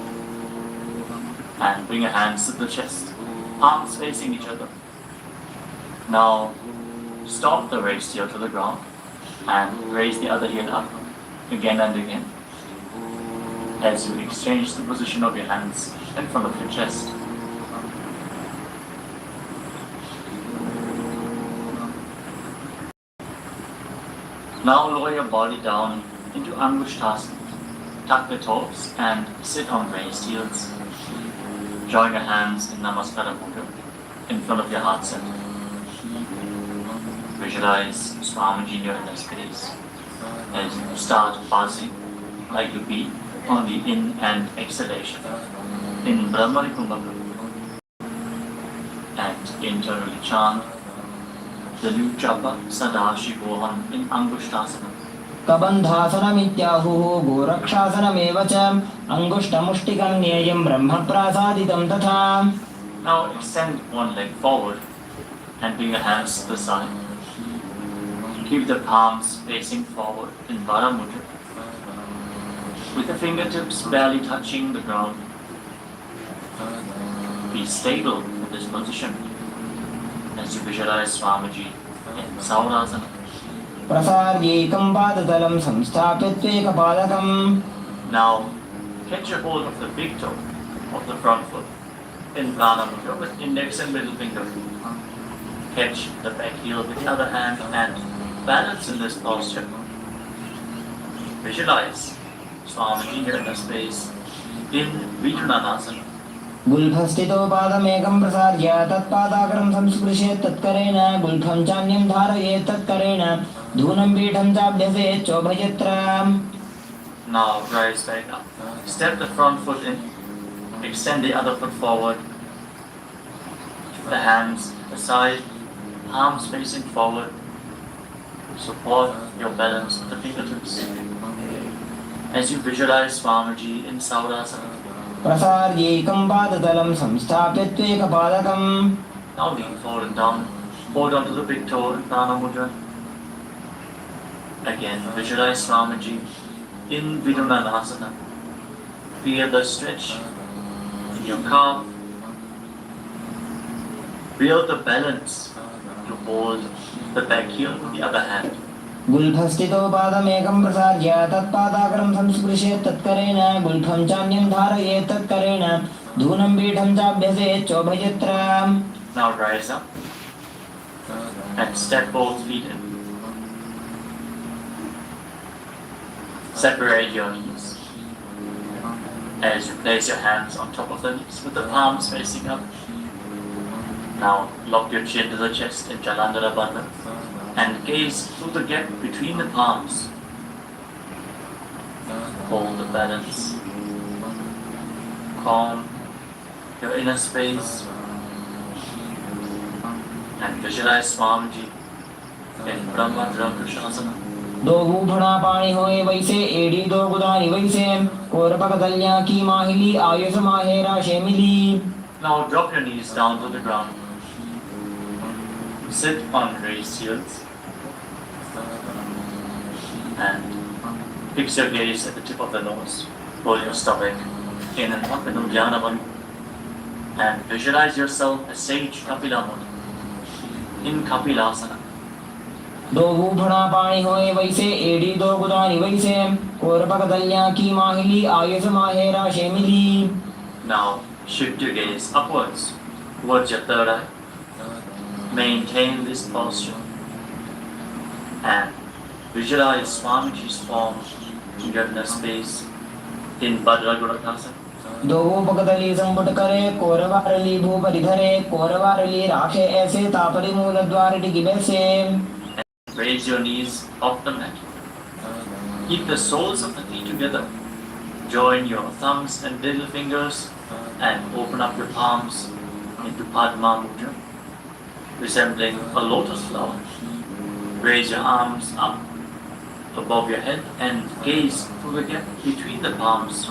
and bring your hands to the chest, palms facing each other. Now stop the raised heel to the ground and raise the other heel up again and again as you exchange the position of your hands in front of your chest. Now lower your body down into Angushtasana. Tuck the toes and sit on raised heels. Join your hands in Namaskara Mudra in front of your heart center. Visualize Swamiji in your inner space as you start pausing like you be on the in and exhalation in Brahmari Kumbhaka and internally chant the new japa Sadashivoham in Angushtasana. कबन्धासनमित्याहुः गोरक्षासनमेव च अङ्गुष्ठमुष्टिकं ज्ञेयं ब्रह्मप्रासादितं तथा. Now extend one leg forward and bring your hands to the side. Keep the palms facing forward in Vara Mudra with the fingertips barely touching the ground. Be stable in this position as you visualize Swamiji in Saurasana. प्रसार्यैकं पादतलं संस्थाप्य त्वेकपादकम्. Now catch a hold of the big toe of the front foot in Prana Mudra with index and middle finger. Catch the back heel with the other hand and balance in this posture. Visualize Swamiji here in the space in Vijnanasana. गुल्फस्थितो पादमेकं प्रसार्य तत्पादाग्रं संस्पृशेत् तत्करेण गुल्फं चान्यं धारयेत् तत्करेण धूनं पीठं चाभ्यसेत् चोभयत्र. Now rise back up. Step the front foot in. Extend the other foot forward. Keep the hands aside, palms facing forward. Support your balance with the fingertips. As you visualize Swamiji in Saurasana. प्रसार्यैकं पादतलं संस्थाप्य त्वेकपादकम्. Now lean forward and down. Hold onto the big toe in Prana Mudra. Again, visualize Swamiji in Vidunanasana. Feel the stretch in your calf. Feel the balance to hold the back heel with the other hand. गुल्फस्थितो पादमेकं प्रसार्य तत्पादाग्रं संस्पृशेत् तत्करेण गुल्फं चान्यं धारयेत् तत्करेण धूनं पीठं चाभ्यसेत् चोभयत्र. Now rise up and step both feet in. Separate your knees as you place your hands on top of the knees with the palms facing up. Now lock your chin to the chest in Jalandhara Bandha and gaze through the gap between the palms. Hold the balance. Calm your inner space and visualize Swamiji in Brahma Drapashasana. दो गूढ़ा पाणी होए वैसे एड़ी दो गुदानी वैसे कोरपक दलिया की माहिली Ayush माहेरा शेमिली. Now drop your knees down to the ground. Sit on raised heels and fix your gaze at the tip of the nose. Pull your stomach in and up in Uddiyana Bandha and visualize yourself as Sage Kapila Muni in Kapilasana. दो गूढ़ा पाणी होए वैसे एड़ी दो गुदानी वैसे कोरपक दलिया की माहिली Ayush माहेरा शेमिली. Now shift your gaze upwards towards your third eye. Maintain this posture and Visualize Swamiji's form in your inner space in Bhadragodakasana. दोवों पकतली संपुट करे कोरवारली भूपरि धरे कोरवारली राखे ऐसे तापरि मूल द्वार टिकी बैसे. Raise your knees off the mat. Keep the soles of the feet together. Join your thumbs and little fingers and open up your palms into Padma Mudra, resembling a lotus flower. Raise your arms up above your head and gaze through the gap between the palms.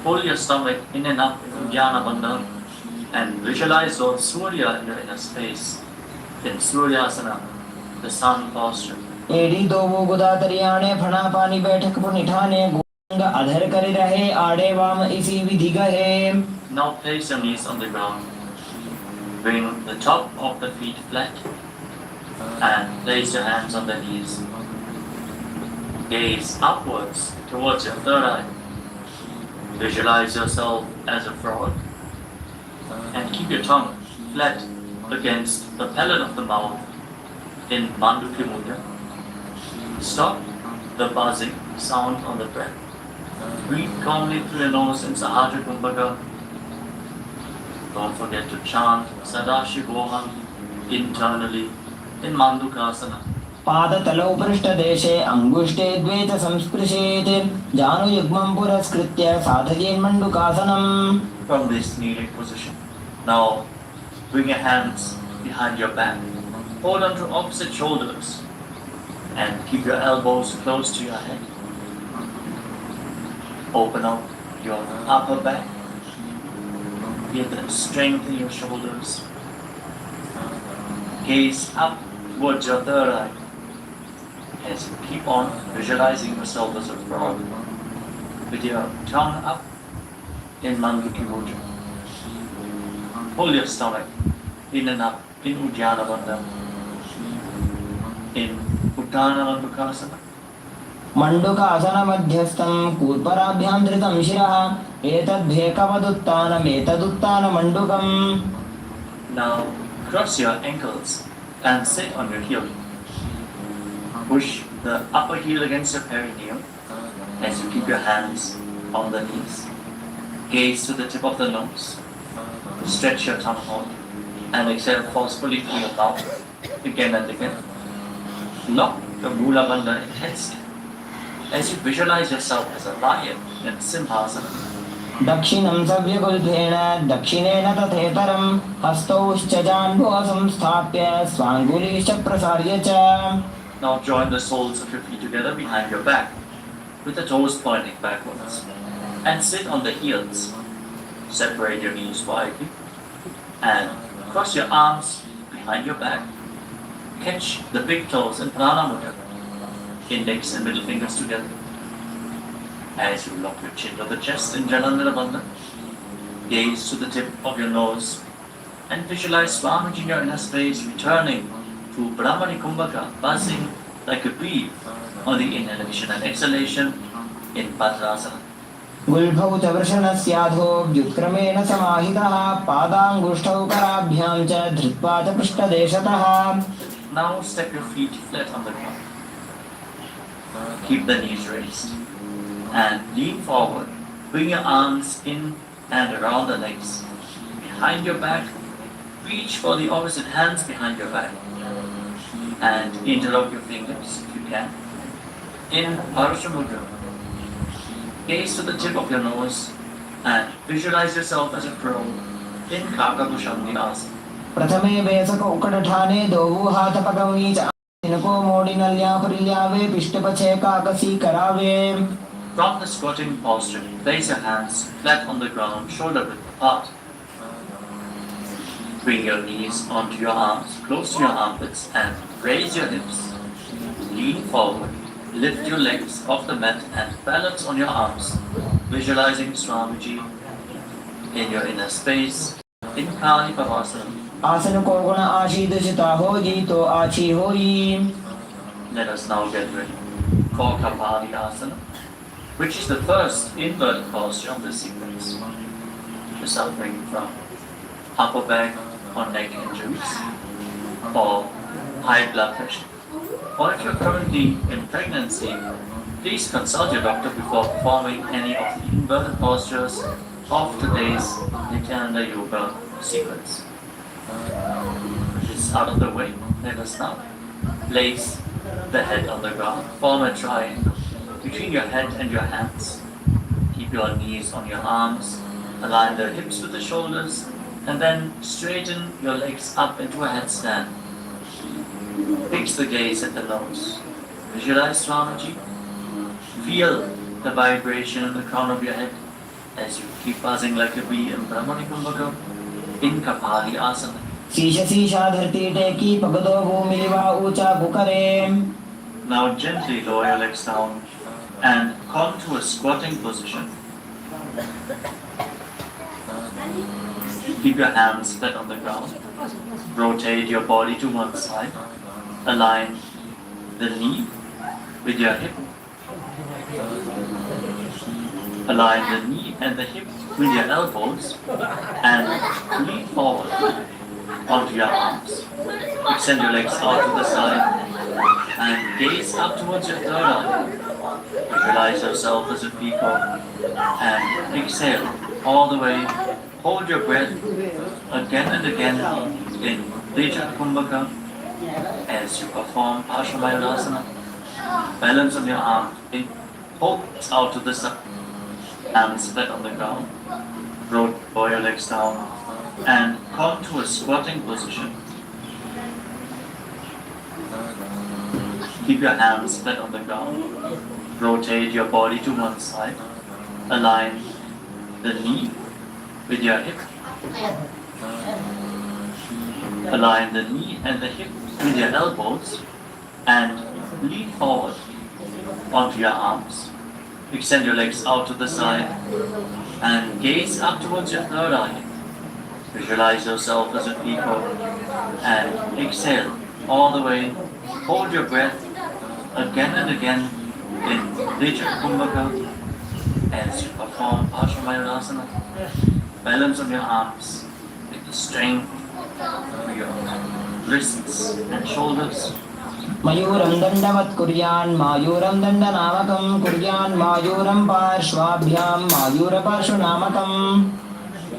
Pull your stomach in and up in Jnana Bandha and visualize Lord Surya in your inner space in Suryasana, the sun posture. एडी दोवों गुदातरियाने फना पानी बैठक पुनिठाने गुंग अधर करे रहे आड़े वाम इसी विधि गहे. Now place your knees on the ground. Bring the top of the feet flat and place your hands on the knees. Gaze upwards towards your third eye. Visualize yourself as a frog and keep your tongue flat against the palate of the mouth in Mandukya Mudra. Stop the buzzing sound on the breath. Breathe calmly through your nose in Sahaja Kumbhaka. Don't forget to chant Sadashivoham internally in Mandukasana. पादतलौ पृष्ठदेशे अंगुष्ठे द्वैत संस्पृशेत् जानुयुग्मं पुरस्कृत्य साधयेन्मण्डुकासनम्. From this kneeling position, now bring your hands behind your back. Hold on to opposite shoulders and keep your elbows close to your head. Open up your upper back. Feel the strength in your shoulders. Gaze up towards your third eye as you keep on visualizing yourself as a frog with your tongue up in Mandukya Mudra. Pull your stomach in and up in Uddiyana Bandha, in Uddiyana Mandukasana. मंडुकासन मध्यस्थं कूर्पराभ्यां धृतं शिरः एतद्भेकवदुत्तानमेतदुत्तान मंडुकम्. Now cross your ankles and sit on your heel. Push the upper heel against your perineum as you keep your hands on the knees. Gaze to the tip of the nose. Stretch your tongue out and exhale forcefully through your mouth again and again. Lock the Mula Bandha intensely as you visualize yourself as a lion in Simhasana. दक्षिणं सव्यगुल्फेन दक्षिणेन तथेतरं हस्तौश्च जाह्नवं संस्थाप्य स्वाङ्गुलीश्च प्रसार्य च. Now join the soles of your feet together behind your back with the toes pointing backwards and sit on the heels. Separate your knees widely and cross your arms behind your back. Catch the big toes in Prana Mudra, index and middle fingers together. As you lock your chin to the chest in Jalandhara Bandha, gaze to the tip of your nose and visualize Swamiji in your inner space returning to Brahmani Kumbhaka, buzzing like a bee on the inhalation and exhalation in Bhadrasana. गुल्फौ च वृषणस्याधो व्युत्क्रमेण समाहितः पादाङ्गुष्ठौ कराभ्यां च धृत्वा च पृष्ठदेशतः. Now step your feet flat on the ground. Keep the knees raised and lean forward. Bring your arms in and around the legs. Behind your back, reach for the opposite hands behind your back and interlock your fingers if you can in Parasha Mudra. Gaze to the tip of your nose and visualize yourself as a crow in Kakabhushamni Asana. प्रथमे वेसक उकडठाने दोवु हाथ पगवनी च इनको मोड़ी नल्या परिल्यावे पिष्टपछे काकसी करावे. From the squatting posture, place your hands flat on the ground, shoulder width apart. Bring your knees onto your arms, close to your armpits, and raise your hips. Lean forward, lift your legs off the mat and balance on your arms, visualizing Swamiji in your inner space in Kali Pavasana. आसन को गुण आशीदशिता होगी तो आची होई. Let us now get ready for Kapali Asana, which is the first inverted posture of the sequence. If you're suffering from upper back or neck injuries or high blood pressure, Or if you're currently in pregnancy, please consult your doctor before performing any of the inverted postures of today's Nithyananda Yoga sequence. With this out of the way, let us now place the head on the ground, form a triangle between your head and your hands. Keep your knees on your arms, align the hips with the shoulders, and then straighten your legs up into a headstand. Fix the gaze at the nose. Visualize Swamiji. Feel the vibration in the crown of your head as you keep buzzing like a bee in Brahmani Kumbhaka in Kapali Asana. शीश शीशा धरती टेकी पगदो भूमिलिवा ऊंचा कुकरे. Now gently lower your legs down and come to a squatting position. Keep your hands flat on the ground. Rotate your body to one side. Align the knee with your hip. Align the knee and the hip with your elbows and lean forward onto your arms. Extend your legs out to the side and gaze up towards your third eye. Visualize yourself as a peacock and exhale all the way. Hold your breath again and again in Vijay Kumbhaka as you perform Parsvamayurasana. Balance on your arm, hold out to the side, hands flat on the ground. Roll your legs down and come to a squatting position. Keep your hands flat on the ground. Rotate your body to one side. Align the knee with your hip. Align the knee and the hip with your elbows and lean forward onto your arms. Extend your legs out to the side and gaze up towards your third eye. Visualize yourself as a peacock and exhale all the way. Hold your breath again and again in Vijay Kumbhaka as you perform Parsvamayurasana. Balance on your arms with the strength of your wrists and shoulders. मयूरं दण्डवत् कुर्यान् मायूरं दण्डनामकं कुर्यान् मायूरं पार्श्वाभ्यां मायूरपार्श्वनामकम्.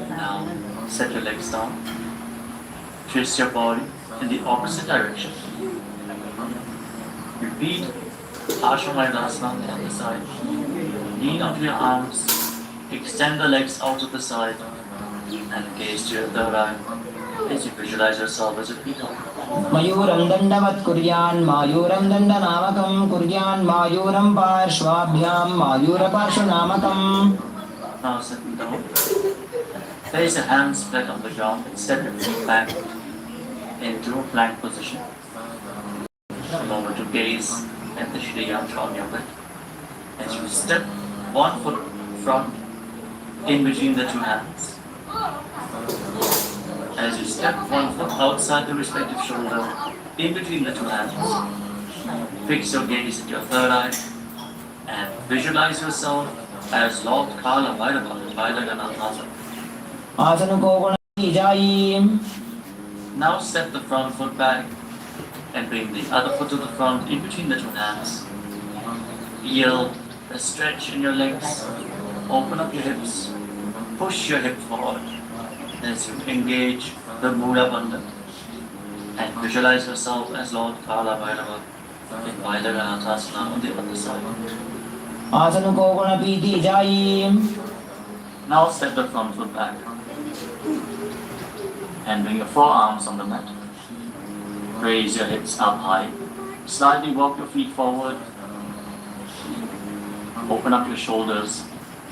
Now set your legs down. Twist your body in the opposite direction. Repeat Parsvamayurasana on the other side. Lean onto your arms. Extend the legs out to the side and gaze to your third eye as you visualize yourself as a peacock. मयूरं दण्डवत् कुर्यान् मायूरं दण्डनामकं कुर्यान् मायूरं पार्श्वाभ्यां मायूरपार्श्वनामकम्. Now sit down. Place your hands flat on the ground and step your feet back into a plank position. A moment to gaze at the Shri Yantra on your bed. As you step one foot front in between the two hands. As you step one foot outside the respective shoulder in between the two hands. Fix your gaze at your third eye and visualize yourself as Lord Kala Bhairava, Bhairaganathasa. आसन को गुण जाई. Now step the front foot back and bring the other foot to the front in between the two hands. Feel the stretch in your legs. Open up your hips. Push your hip forward as you engage the Mula Bandha and visualize yourself as Lord Kala Bhairava in Bhairaganathasana on the other side. आसन को गुण पीती जाई. Now step the front foot back and bring your forearms on the mat. Raise your hips up high. Slightly walk your feet forward. Open up your shoulders.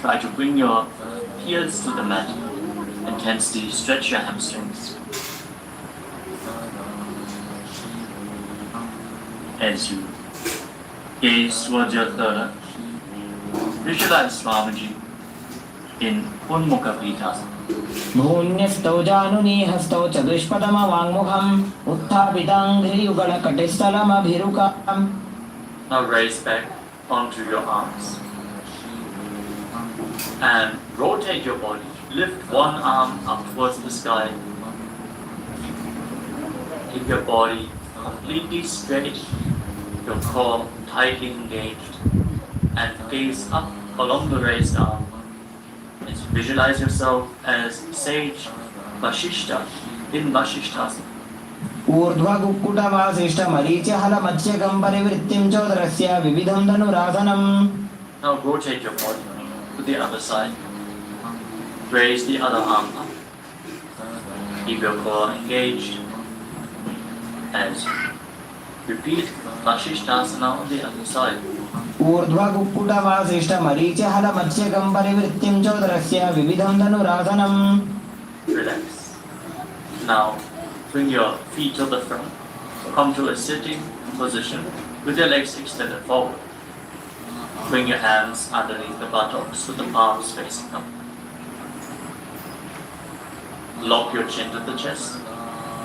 Try to bring your heels to the mat. Intensely stretch your hamstrings. As you gaze towards your third eye, visualize Swamiji in Unmukha Pithasana. भून्यस्तौ जानुनी हस्तौ चतुष्पदमवाङ्मुखम् उत्थापिताङ्घ्रियुगलकटिस्थलमभिरुकाम्. Now raise back onto your arms and rotate your body. Lift one arm up towards the sky. Keep your body completely straight, your core tightly engaged, and gaze up along the raised arm. As you visualize yourself as sage Vashishta in Vashishthasana. ऊर्ध्वकुक्कुटवासिष्ठमरीचिहलमत्स्यकं परिवृत्तिं चोदरस्य विविधं धनुरासनम्. Now rotate your body to the other side. Raise the other arm up. Keep your core engaged. As repeat Vashishthasana on the other side. ऊर्ध्वकुक्कुटवासिष्ठमरीचिहलमत्स्यकं परिवृत्तिं चोदरस्य विविधं धनुरासनम्. Relax. Now bring your feet to the front. Come to a sitting position with your legs extended forward. Bring your hands underneath the buttocks with the palms facing up. Lock your chin to the chest.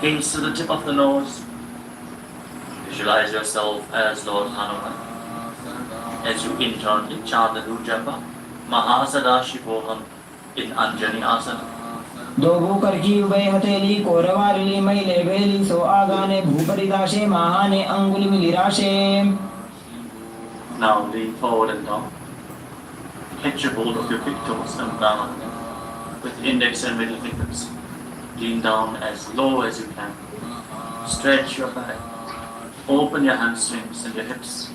Gaze to the tip of the nose. Visualize yourself as Lord Hanuman. As you internally chant the Rujapa, Mahasadashivoham in Anjani Asana. दो भूकर की उभय हथेली कोरवाली मैले बेली सो आगाने भूपरिदाशे महाने अंगुली मिलिराशे. Now lean forward and down. Catch a hold of your big toes and down with index and middle fingers. Lean down as low as you can. Stretch your back. Open your hamstrings and your hips.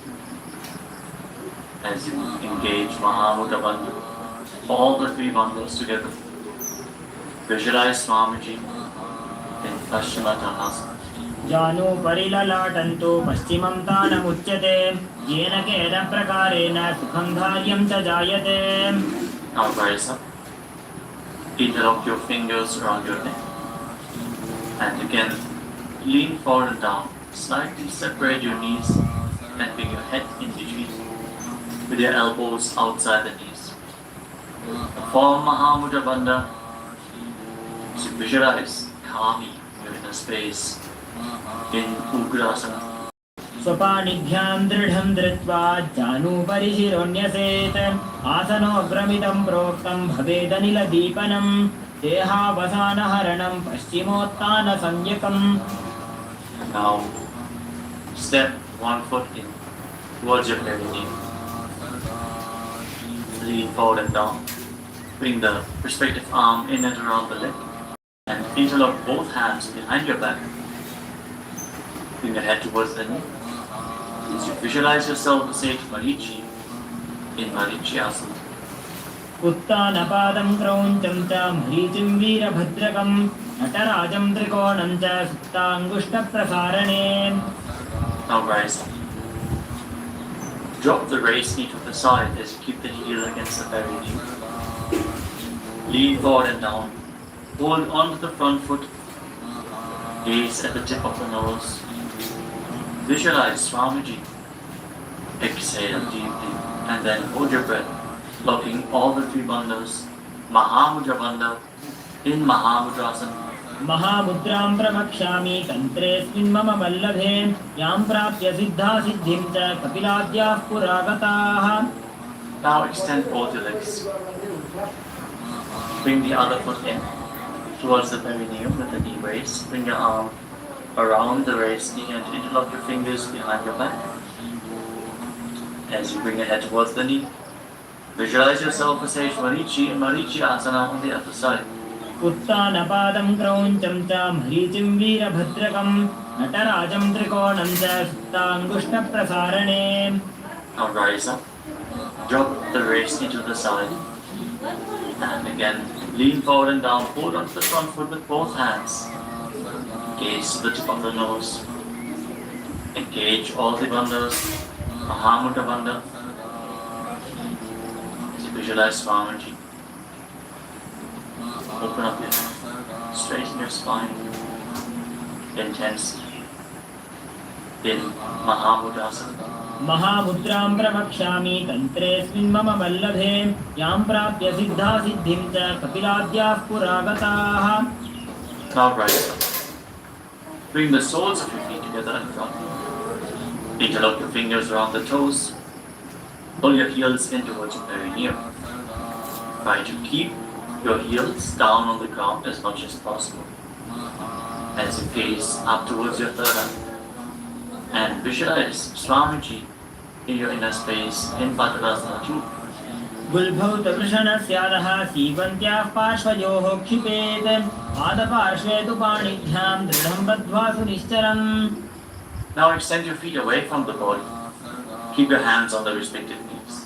As you engage Mahamudra Bandhu, all the three bandhas together. Visualize Swamiji in Paschimottanasana. जानु परिललाटन्तु पश्चिमं तानमुच्यते येन केन प्रकारेण सुखं धार्यं च जायते. Now rise up. Interlock your fingers around your neck. And again, lean forward and down. Slightly separate your knees and bring your head in between with your elbows outside the knees. Form Mahamudra Bandha. So visualize calming your inner space in Ugrasana. स्वपानिभ्यां दृढं धृत्वा जानुपरिशिरोऽन्यसेत् आसनोऽग्रमिदं प्रोक्तं भवेदनिलदीपनं देहावसानहरणं पश्चिमोत्तानसंज्ञकम्. Now step one foot in towards your perineum. Lean forward and down. Bring the respective arm in and around the leg. And interlock both hands behind your back. Bring your head towards the knee. As you visualize yourself as Sage Marichi in Marichi Asana. उत्तानपादं क्रौञ्चं च मरीचिं वीरभद्रकं नटराजं त्रिकोणं च सुप्ताङ्गुष्ठप्रसारणे. Now rise up. Drop the raised knee to the side as you keep the heel against the very knee. Lean forward and down. Hold onto the front foot. Gaze at the tip of the nose. Visualize Swamiji. Exhale deeply and then hold your breath, locking all the three bandhas. Mahamudra Bandha in Mahamudrasana. महामुद्रां प्रवक्ष्यामि तन्त्रेऽस्मिन् मम वल्लभे यां प्राप्य सिद्धा सिद्धिं च कपिलाद्याः पुरागताः. Now extend both your legs. Bring the other foot in towards the perineum with the knee raised. Bring your arm around the raised knee and interlock your fingers behind your back. As you bring your head towards the knee, visualize yourself as Sage Marichi in Marichi Asana on the other side. उत्तानपादं क्रौञ्चं च मरीचिं वीरभद्रकं नटराजं त्रिकोणं च सुप्ताङ्गुष्ठप्रसारणे. Now rise up. Drop the raised knee to the side. And again, lean forward and down. Hold onto the front foot with both hands. Gaze to the tip of the nose. Engage all the bandhas. Mahamudra Bandha. Visualize Swamiji. Open up your head. Straighten your spine. Intense. In Mahamudrasana. महामुद्रां प्रवक्ष्यामि तन्त्रेऽस्मिन् मम वल्लभे यां प्राप्य सिद्धा सिद्धिं च कपिलाद्याः पुरागताः. Now rise up. Bring the soles of your feet together in front. Interlock your fingers around the toes. Pull your heels in towards your perineum. Try to keep your heels down on the ground as much as possible. As you gaze up towards your third eye, and visualize Swamiji in your inner space in Padmasana 2. गुल्भौ तवृषणस्यादः सीवन्त्याः पार्श्वयोः क्षिपेत् पादपार्श्वे तु पाणिभ्यां दृढं बद्ध्वा सुनिश्चरम्. Now extend your feet away from the body. Keep your hands on the respective knees.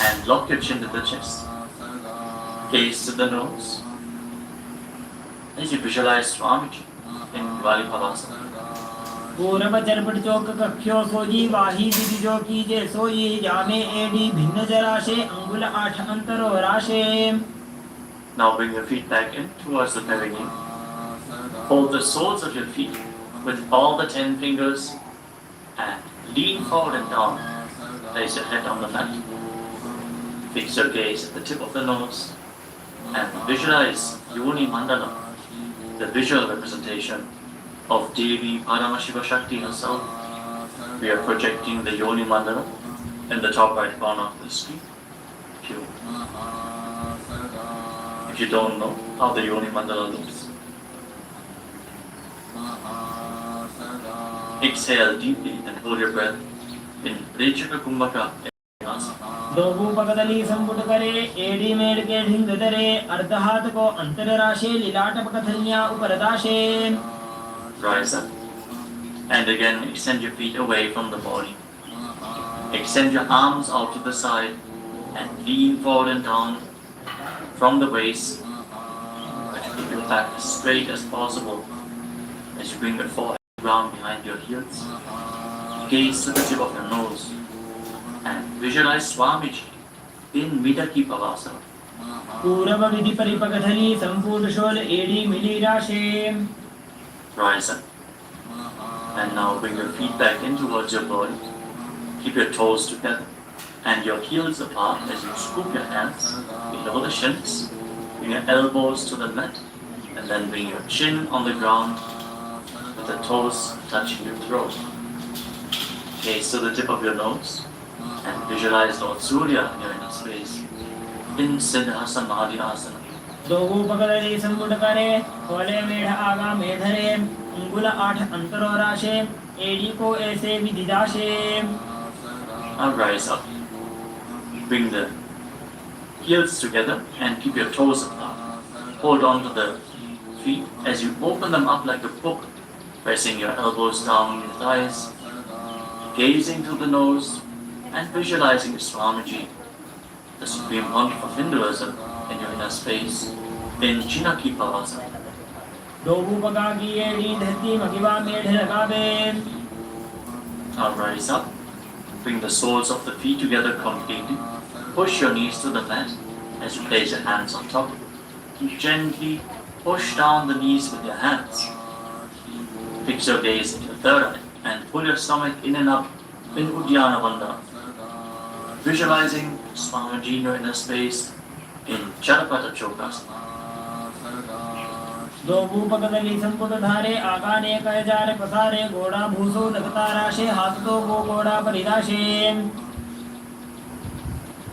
And lock your chin to the chest. Gaze to the nose. As you visualize Swamiji in Valipavasana. पूरब चरपट चौक कख्यो सोजी वाही दिदि जो कीजे सोई जामे AD भिन्न जराशे अंगुल 8 अंतरो राशे. Now bring your feet back in towards the perineum. Hold the soles of your feet with all the 10 fingers and lean forward and down. Place your head on the mat. Fix your gaze at the tip of the nose and visualize Yoni Mandala, the visual representation of Devi Paramashiva Shakti herself. We are projecting the Yoni Mandala in the top right corner of the screen. If you don't know how the Yoni Mandala looks, exhale deeply and hold your breath in Rechaka Kumbhaka. दोगुपकदली संपुट करे AD made के ढिंग दरे अर्धहात को अंतर राशे लीलाट पकथनिया उपरदाशे. Rise up and again extend your feet away from the body. Extend your arms out to the side and lean forward and down from the waist. Try to keep your back as straight as possible as you bring your forehead down behind your heels. Gaze to the tip of your nose and visualize Swamiji in Midaki Pavasana. पूरब विधि परिपकथनी संपूर्ण शोल एडी मिली राशे. Rise up and now bring your feet back in towards your body. Keep your toes together and your heels apart as you scoop your hands below the shins. Bring your elbows to the mat and then bring your chin on the ground with the toes touching your throat. Gaze to the tip of your nose and visualize Lord Surya in your inner space in Siddhasana Mahadi Asana. Dogu पकदली संपुट करे खोले मेढ़ आगा मेधरे अंगुल 8 अंतरो राशे AD को ऐसे विधि दाशे. Now rise up. Bring the heels together and keep your toes apart. Hold on to the feet as you open them up like a book, pressing your elbows down your thighs, gazing through the nose and visualizing Swamiji, the supreme pontiff of Hinduism, in your inner space in Chinaki Pavasana. Dogu पका की AD धरती मगिवा मेढ़ लगावे. Now rise up. Bring the soles of the feet together completely. Push your knees to the mat as you place your hands on top. Gently push down the knees with your hands. Fix your gaze at your third eye and pull your stomach in and up in Uddiyana Bandhana. Visualizing Swamiji in your inner space in Charapata Chokasana. Dogu पकदली संपुट धारे आगाने कयजारे पसारे गोड़ा भूसो लगता राशे हाथ तो गो गोड़ा परिदाशे.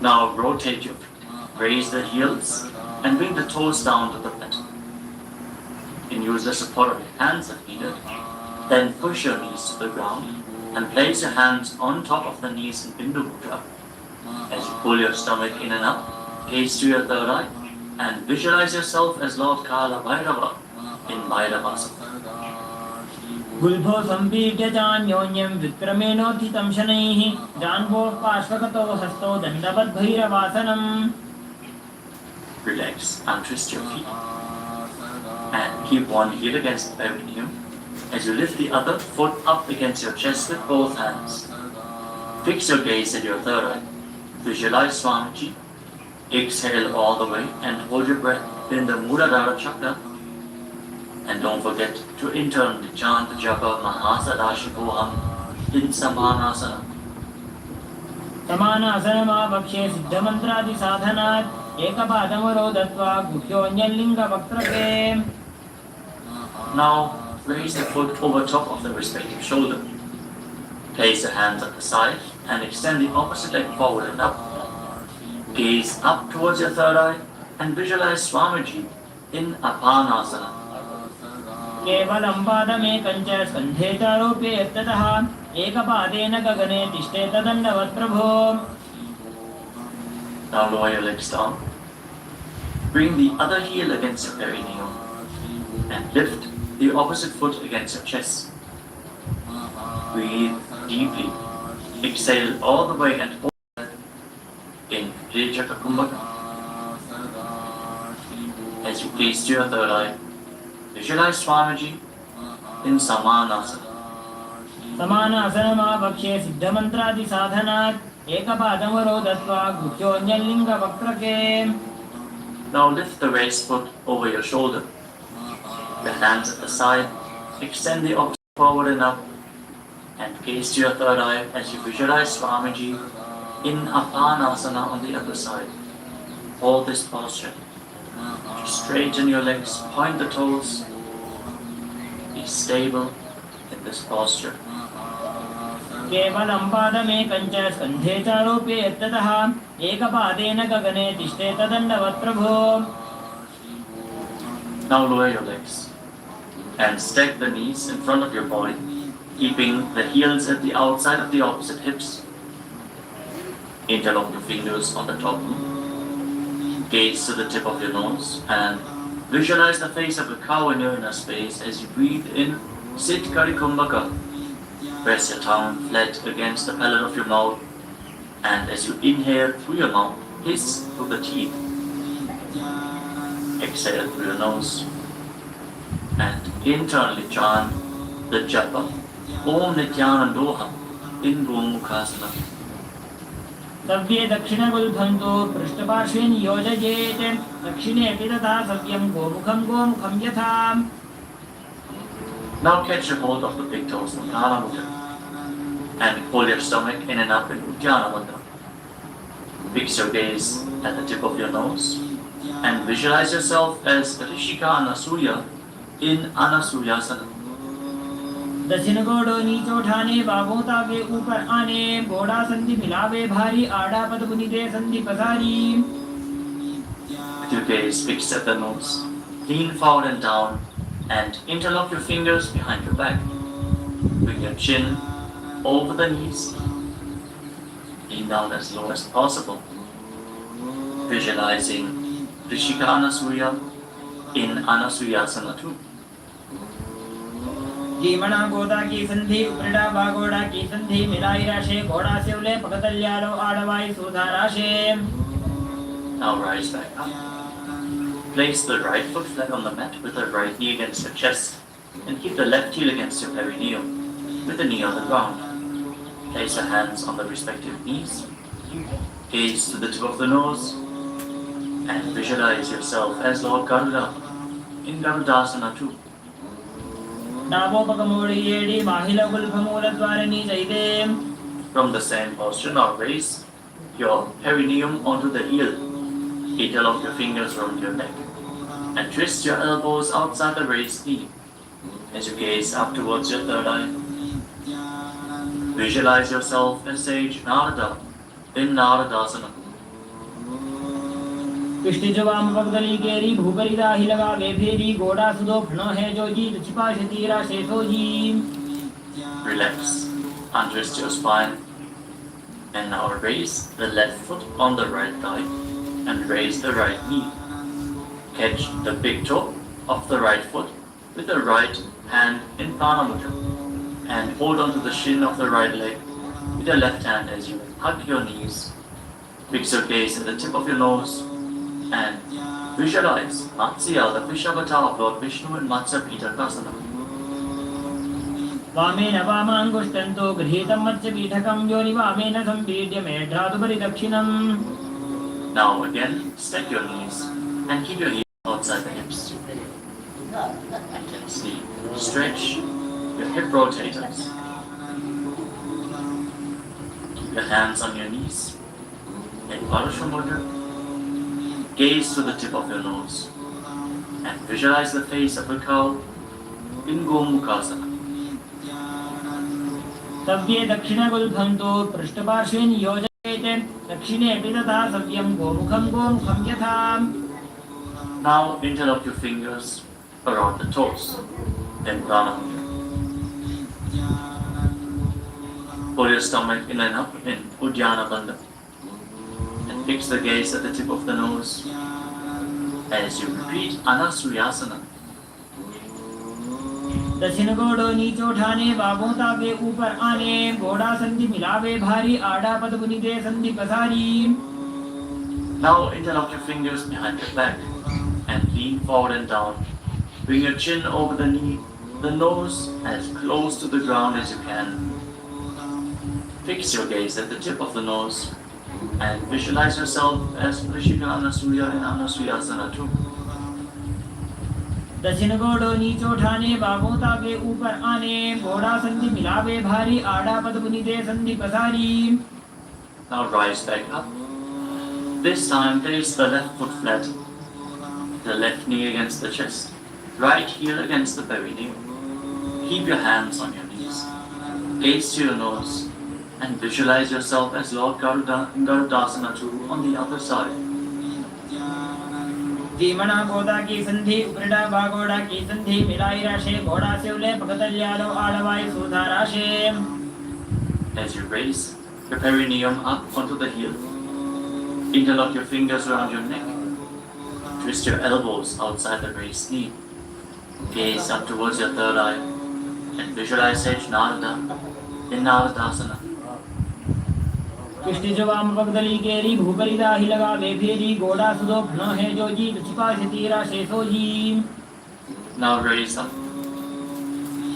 Now rotate your feet. Raise the heels and bring the toes down to the mat. You can use the support of your hands if needed. Then push your knees to the ground and place your hands on top of the knees in Bindu Mudra. As you pull your stomach in and up, gaze to your third eye and visualize yourself as Lord Kala Bhairava in Bhairavasana. गुल्भो संपीड्य चान्योन्यं विक्रमेणोत्थितं शनैः जान्वो पार्श्वगतो हस्तो दण्डवद् भैरवासनम्. Relax and twist your feet. And keep one heel against the perineum as you lift the other foot up against your chest with both hands. Fix your gaze at your third eye. Visualize Swamiji. Exhale all the way and hold your breath in the Muladhara chakra. And don't forget to internally chant the japa Mahasadashivoham in Samanasana. समानासनमावक्ष्ये सिद्धमन्त्रादि साधनात् एकपादमरो दत्वा गुह्योऽन्यलिङ्गवक्त्रके. Now raise the foot over top of the respective shoulder. Place the hands at the side and extend the opposite leg forward and up. Gaze up towards your third eye and visualize Swamiji in Apanasana. केवलं पादमेकं च स्कन्धे च आरोप्य यत्ततः एकपादेन गगने तिष्ठेत दण्डवत् प्रभो. Now lower your legs down. Bring the other heel against your perineum and lift the opposite foot against your chest. Breathe deeply. Exhale all the way and hold in Rijaka Kumbhaka. As you gaze to your third eye, visualize Swamiji in Samanasana. समानासनमावक्ष्ये सिद्धमन्त्रादिसाधनात् एकपादमरो दत्त्वा गुह्योऽन्यलिङ्गवक्त्रके. Now lift the raised foot over your shoulder. Your hands at the side. Extend the opposite forward and up. And gaze to your third eye as you visualize Swamiji in Apanasana on the other side. Hold this posture. Straighten your legs, point the toes. Be stable in this posture. केवलं पादमेकं च स्कन्धे च आरोप्य यत्ततः एकपादेन गगने तिष्ठेत दण्डवत् प्रभो. Now lower your legs and stack the knees in front of your body, keeping the heels at the outside of the opposite hips. Interlock your fingers on the top. Gaze to the tip of your nose and visualize the face of a cow in your inner space as you breathe in Sit Kari Kumbhaka. Press your tongue flat against the palate of your mouth, and as you inhale through your mouth, hiss through the teeth. Exhale through your nose and internally chant the japa Om Nithyananda in Gomukhasana. सव्ये दक्षिणगुल्फन्तो पृष्ठपार्श्वे नियोजयेत् दक्षिणेऽपि तथा सव्यं गोमुखं यथा. Now catch a hold of the big toes in Prana Mudra and pull your stomach in and up in Uddiyana Mudra. Fix your gaze at the tip of your nose and visualize yourself as Rishika Anasuya in Anasuyasana. दक्षिण गोड़ो नीचो ठाने बाबों तावे ऊपर आने गोड़ा संधि मिलावे भारी आड़ा पद बुनिदे संधि पसारी. With your gaze fixed at the nose, lean forward and down and interlock your fingers behind your back. Bring your chin over the knees. Lean down as low as possible. Visualizing Rishika Anasuya in Anasuyasana too. जीवना गोदा की संधि उपरिड़ा बागोड़ा की संधि मिलाई राशे घोड़ा सेवले पकतल्यालो आड़वाई सुधा राशे. Now rise back up. Place the right foot flat on the mat with the right knee against your chest and keep the left heel against your perineum with the knee on the ground. Place your hands on the respective knees. Gaze to the tip of the nose and visualize yourself as Lord Garuda in Garudasana too. नामोपकमोड़ियेड़ी माहिला गुल्फमूल द्वारणी जयदे. From the same posture, now raise your perineum onto the heel. Interlock your fingers around your neck and twist your elbows outside the raised knee as you gaze up towards your third eye. Visualize yourself as sage Narada in Naradasana. पिष्टिजवाम पगदली केरी भूकरी दाही लगा गे फेरी गोड़ा सुदो फनो है जो जी छिपा शतीरा शेषो जी. Relax, untwist your spine and now raise the left foot on the right thigh and raise the right knee. Catch the big toe of the right foot with the right hand in Prana Mudra and hold onto the shin of the right leg with your left hand as you hug your knees. Fix your gaze at the tip of your nose and visualize Matsya, the fish avatar of Lord Vishnu in Matsya Pitakasana. वामेन वामाङ्गुष्टन्तो गृहीतं मत्स्य पीठकं योनि वामेन संपीड्य मेढ्रादुपरि दक्षिणम्. Now again, stack your knees and keep your heels outside the hips. Intensely stretch your hip rotators. Keep your hands on your knees in Parashva Mudra. Gaze to the tip of your nose and visualize the face of a cow in Gomukhasana. सव्ये दक्षिणगुल्फन्तो पृष्ठपार्श्वे नियोजयेत् दक्षिणेऽपि तथा सव्यं गोमुखं यथा. Now interlock your fingers around the toes. in Prana. Pull your stomach in and up in Uddiyana Bandha. And fix the gaze at the tip of the nose as you repeat Anasuyasana. दक्षिण घोड़ो नीचे उठाने बाबों ताके ऊपर आने घोड़ा संधि मिलावे भारी आड़ा पद बुनी दे संधि पसारी. Now interlock your fingers behind your back and lean forward and down. Bring your chin over the knee, the nose as close to the ground as you can. Fix your gaze at the tip of the nose and visualize yourself as Rishika Anasuya in Anasuyasana too. दक्षिण घोड़ो नीचे उठाने बाबों ताके ऊपर आने घोड़ा संधि मिलावे भारी आड़ा पद बुनी दे संधि पसारी. Now rise back up. This time place the left foot flat, the left knee against the chest, right heel against the perineum. Keep your hands on your knees. Gaze to your nose and visualize yourself as Lord Garudasana too on the other side. धीमना गोदा की संधि उपरिडा बागोड़ा की संधि मिलाई राशे घोड़ा से उले पकतल्यालो आड़वाई सुधा राशे. As you raise your perineum up onto the heel, interlock your fingers around your neck. Twist your elbows outside the raised knee. Gaze up towards your third eye and visualize Sage Narada in Naradasana. Krishna जवाम पगदली केरी भूकरी दाही लगा वे फेरी घोड़ा सुदो भनो है जो जी छिपा से तीरा शेषो जी. Now raise up.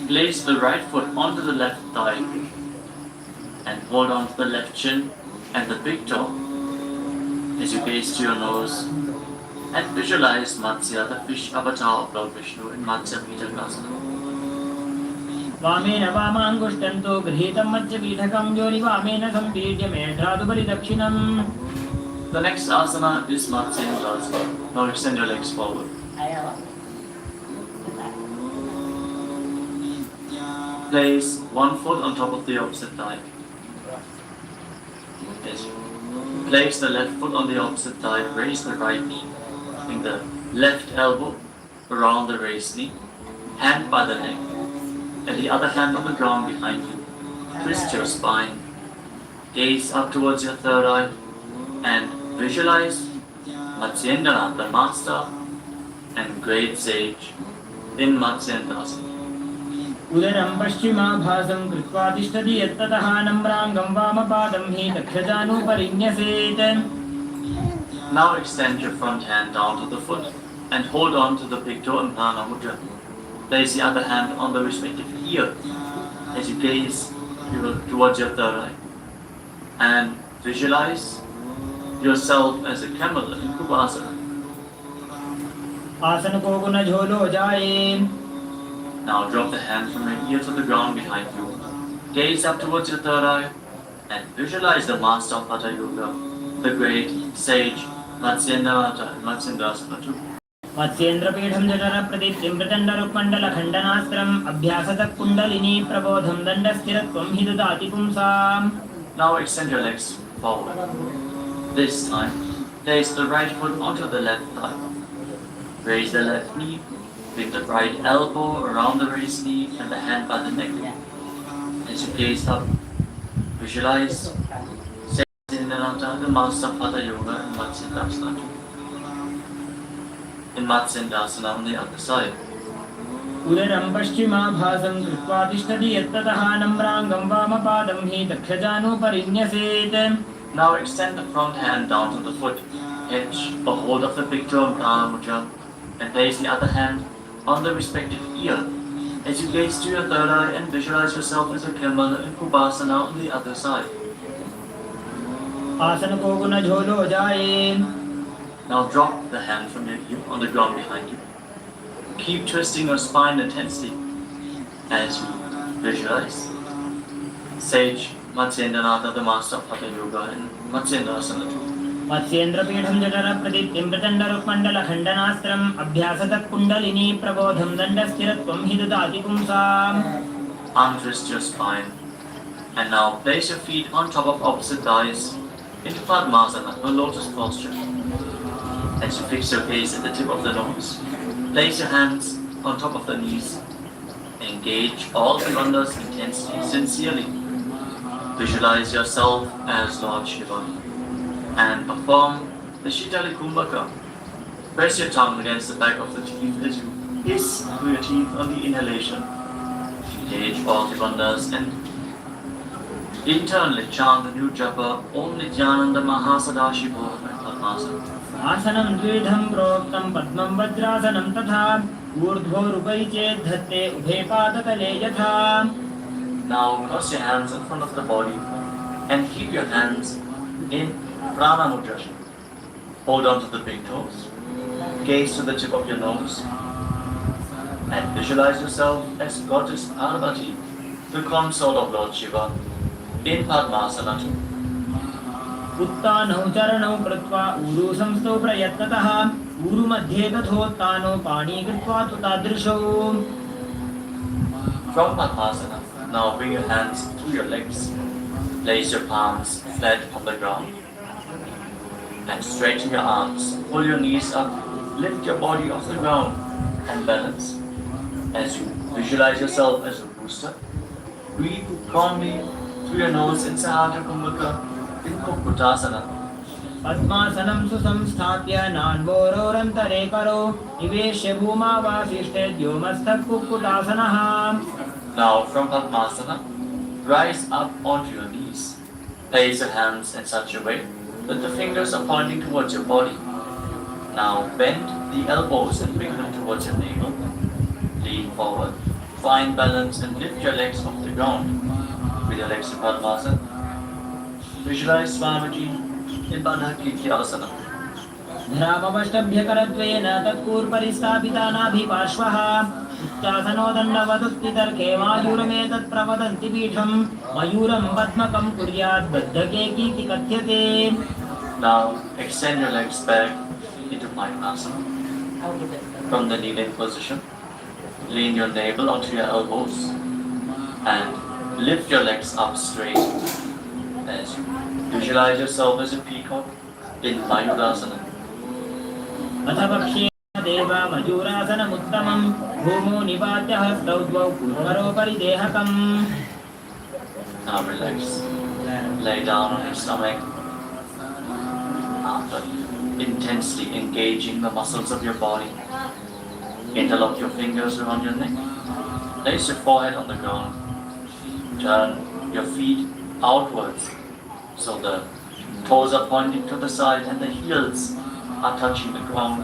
Place the right foot onto the left thigh and hold on to the left chin and the big toe as you gaze to your nose and visualize Matsya, the fish avatar of Lord Vishnu in Matsya Pitagasana. वामेन वामांगुष्टं तो गृहीतं मत्स्य पीठकं योनि वामेन संपीड्य मेढ्रादुपरि दक्षिणम्. The next asana is Matsyendasana. Now extend your legs forward. Place one foot on top of the opposite thigh. Yes. Place the left foot on the opposite thigh. Raise the right knee. Bring the left elbow around the raised knee. Hand by the neck. And the other hand on the ground behind you. Twist your spine. Gaze up towards your third eye and visualize Matsyendana, the master and great sage in Matsyendasana. उदरं पश्चिमाभासं कृत्वा तिष्ठति यत्ततः नम्राङ्गं वामपादं हि दक्षजानुपरिन्यसेत्. Now extend your front hand down to the foot and hold on to the big toe in Prana Mudra. Place the other hand on the respective ear as you gaze towards your third eye and visualize yourself as a camel in Kubasana. आसन को गुण झोलो जाए. Now drop the hand from your ear to the ground behind you. Gaze up towards your third eye and visualize the master of Hatha Yoga, the great sage Matsyendana in Matsyendasana too. Matsyendra पीठं जठर प्रदीप्तिं प्रचण्ड रुक्मण्डल खण्डनास्त्रम् अभ्यासतः कुण्डलिनी प्रबोधं दण्डस्थिरत्वं हि ददाति पुंसाम्. Now extend your legs forward. This time, place the right foot onto the left thigh. Raise the left knee, bring the right elbow around the raised knee and the hand by the neck. As you gaze up, visualize Nithyananda, the master of Hatha Yoga in Matsyendasana. In Matsyendasana on the other side. उदरं पश्चिमाभासं कृत्वा तिष्ठति यत्ततः नम्राङ्गं वामपादं हि दक्षजानुपरिन्यसेत्. Now extend the front hand down to the foot, edge or hold of the big toe in Prana Mudra, and place the other hand on the respective ear as you gaze to your third eye and visualize yourself as a camel in Kubasana on the other side. आसन को गुण झोलो जाए. Now drop the hand from your ear on the ground behind you. Keep twisting your spine intensely as you visualize Sage Matsyendana, the master of Hatha Yoga in Matsyendasana. Matsyendra पीठं जठर प्रदीप्तिं प्रचण्ड रुक्मण्डल खण्डनास्त्रम् अभ्यासतः कुण्डलिनी प्रबोधं दण्डस्थिरत्वं हि ददाति पुंसाम्. Untwist your spine and now place your feet on top of opposite thighs into Padmasana, or lotus posture. As you fix your gaze at the tip of the nose, place your hands on top of the knees Engage all the wonders intensely, sincerely. Visualize yourself as Lord Shiva and perform the Shitali Kumbhaka. Press your tongue against the back of the teeth as you hiss through your teeth on the inhalation. Engage all the wonders and internally chant the new japa Om Nithyananda Mahasadashivo and Padmasana. आसनं द्विधं प्रोक्तं पद्मं वज्रासनं तथा ऊर्ध्वोरुपरि चेत् धत्ते उभे पादतले यथा. Now cross your hands in front of the body and keep your hands in Prana Mudra. Hold on to the big toes. Gaze to the tip of your nose and visualize yourself as Goddess Parvati, the consort of Lord Shiva, in Padmasana. उत्तानौ चरणौ कृत्वा ऊरु संस्थौ प्रयत्नतः ऊरु मध्ये गतोत्तानो पाणी कृत्वा तु तादृशौ. From Padmasana, now bring your hands to your legs. Place your palms flat on the ground and straighten your arms. Pull your knees up, lift your body off the ground and balance. As you visualize yourself as a rooster, breathe calmly through your nose in Sahasra Kumbhaka in Kukutasana. पद्मासनं सुसंस्थाप्य नान्वोरोरन्तरे करो निवेश्य भूमावासिष्ठे द्योमस्थः कुक्कुटासनः. Now from Padmasana, rise up onto your knees. Place your hands in such a way that the fingers are pointing towards your body. Now bend the elbows and bring them towards your navel. Lean forward, find balance and lift your legs off the ground. With your legs to Padmasana, visualize Swamiji in Bandhakrityasana. धरामवष्टभ्यकरद्वयेन तत्पूर्परिस्थापितानाभिपार्श्वः उच्चासनोदण्डवदुक्तितर्के मायूरमेतत्प्रवदन्ति पीठं मयूरं पद्मकं कुर्यात् बद्धकेकीति कथ्यते. Now extend your legs back into Mayurasana. From the kneeling position, lean your navel onto your elbows and lift your legs up straight as you visualize yourself as a peacock in Mayurasana. अथ पक्षे देव मयूरासनमुत्तमं भूमौ निपात्य हस्तौ द्वौ पूर्वरोपरि देहकम्. Now relax. Lay down on your stomach. After intensely engaging the muscles of your body, interlock your fingers around your neck. Place your forehead on the ground. Turn your feet outwards so the toes are pointing to the side and the heels are touching the ground.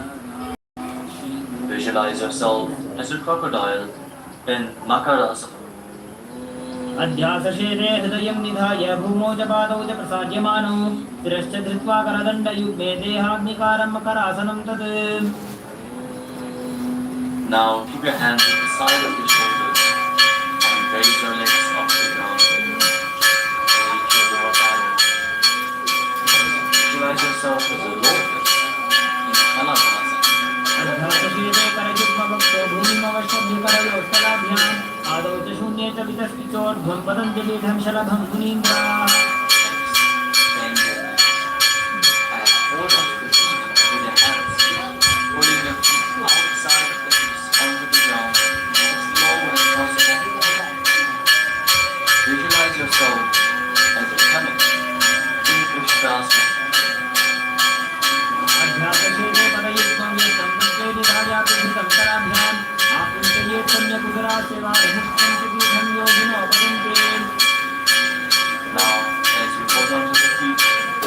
Visualize yourself as a crocodile in Makarasana. अध्यासशेते हृदयं निधाय भूमौ च पादौ च प्रसाद्यमानौ शिरश्च धृत्वा करदण्डयुग्मे देहाग्निकारं मकरासनं तत्. Now keep your hands at the side of your shoulders and raise your legs off the ground. Reach your lower back. Visualize yourself as a lotus in Kailasa. अध्यासशेते करयुग्मभक्तो भूमिमवष्टभ्यकरयोस्तलाभ्याम् आदौ च शून्ये च वितस्तिचोर्ध्वं वदन्ति पीठं शलभं मुनीन्द्राः. Bend your knees and hold on to the ceiling with your hands, pulling your feet outside of the hips onto the ground as low as possible. Visualize yourself as a camel in Krishnasana. अध्यासशेते परयुग्मं यत्तं तत्तेति राजापिधृतं कराभ्याम् आपुञ्चये सम्यकुदरासेवारमुक्तं च पीठं योगिनो वदन्ति. Now, as you hold on to the feet,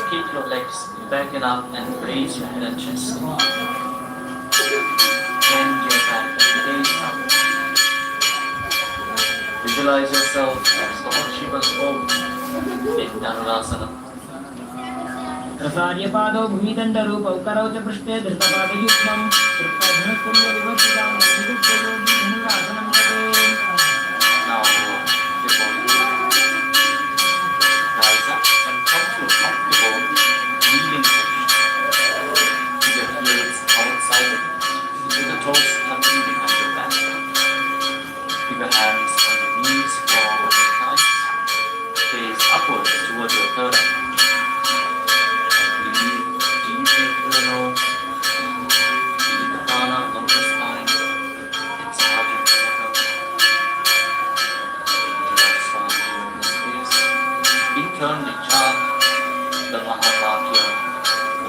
kick your legs back and up and raise your head and chest. Bend your back and gaze up. Visualize yourself as Lord Shiva's home in Dhanurasana. प्रसार्यपादौ भूमिदण्डरूपौ करौ च पृष्ठे धृतपादयुग्मं कृत्वा धनुःकुण्डविभक्तिदां निरुद्धयोगी धनुरासनं तत्. Now, your body. Rise up and come to a comfortable kneeling position. Keep your heels outside the knees, with the toes touching behind your back. Keep your hands on your knees or on your thighs. Gaze upwards towards your third eye. Breathe deeply through the nose. Keep the prana along the spine. It's hard to turn the chant, the Mahavakya,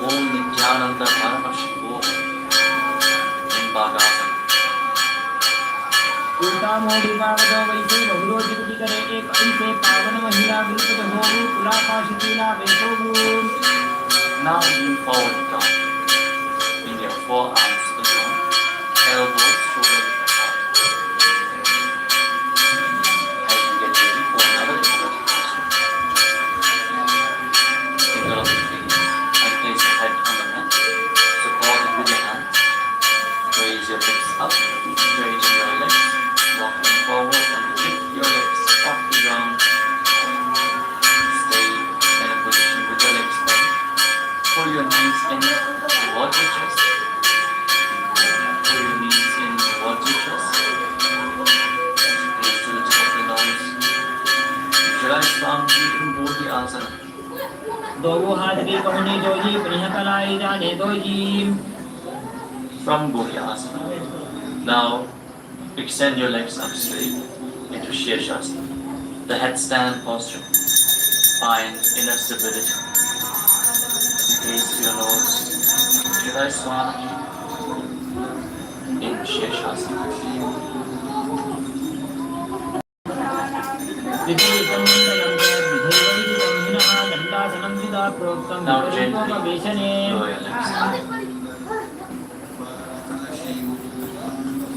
Om Nithyananda Paramashivo, in Bhagasana. उल्टा मोड़ी कागज वैसे बहुरोज कुटी करे एक ऐसे पावन महिला विरुद्ध होगु कुलाकाश कीला वेशोगु. Now lean forward and down. Bring your forearms to the ground, elbows shoulder width apart. As you get ready for another inverted posture, finger on the feet and place your head on the mat. Support it with your hands. Raise your hips up, straighten your legs, walk them forward and lift your legs off the ground. Stay in a position with your legs bent. Pull your knees in towards your chest. Pull your knees in towards your chest. Gaze to the tip of the nose. Visualize Swamiji in Bodhi Asana. दोगो हाथ की पहुनी doji प्रिय कलाई जाने doji. From Bodhi Asana. Now extend your legs up straight into Shirshasana. The headstand posture. Find inner stability. Gaze to your nose. Visualize Swamiji in Shirshasana. विपरीतं मण्डलं च विधेयैरितं हिनः दण्डासनं विदा प्रोक्तं Now विपरीतोपवेशने. gently lower your legs.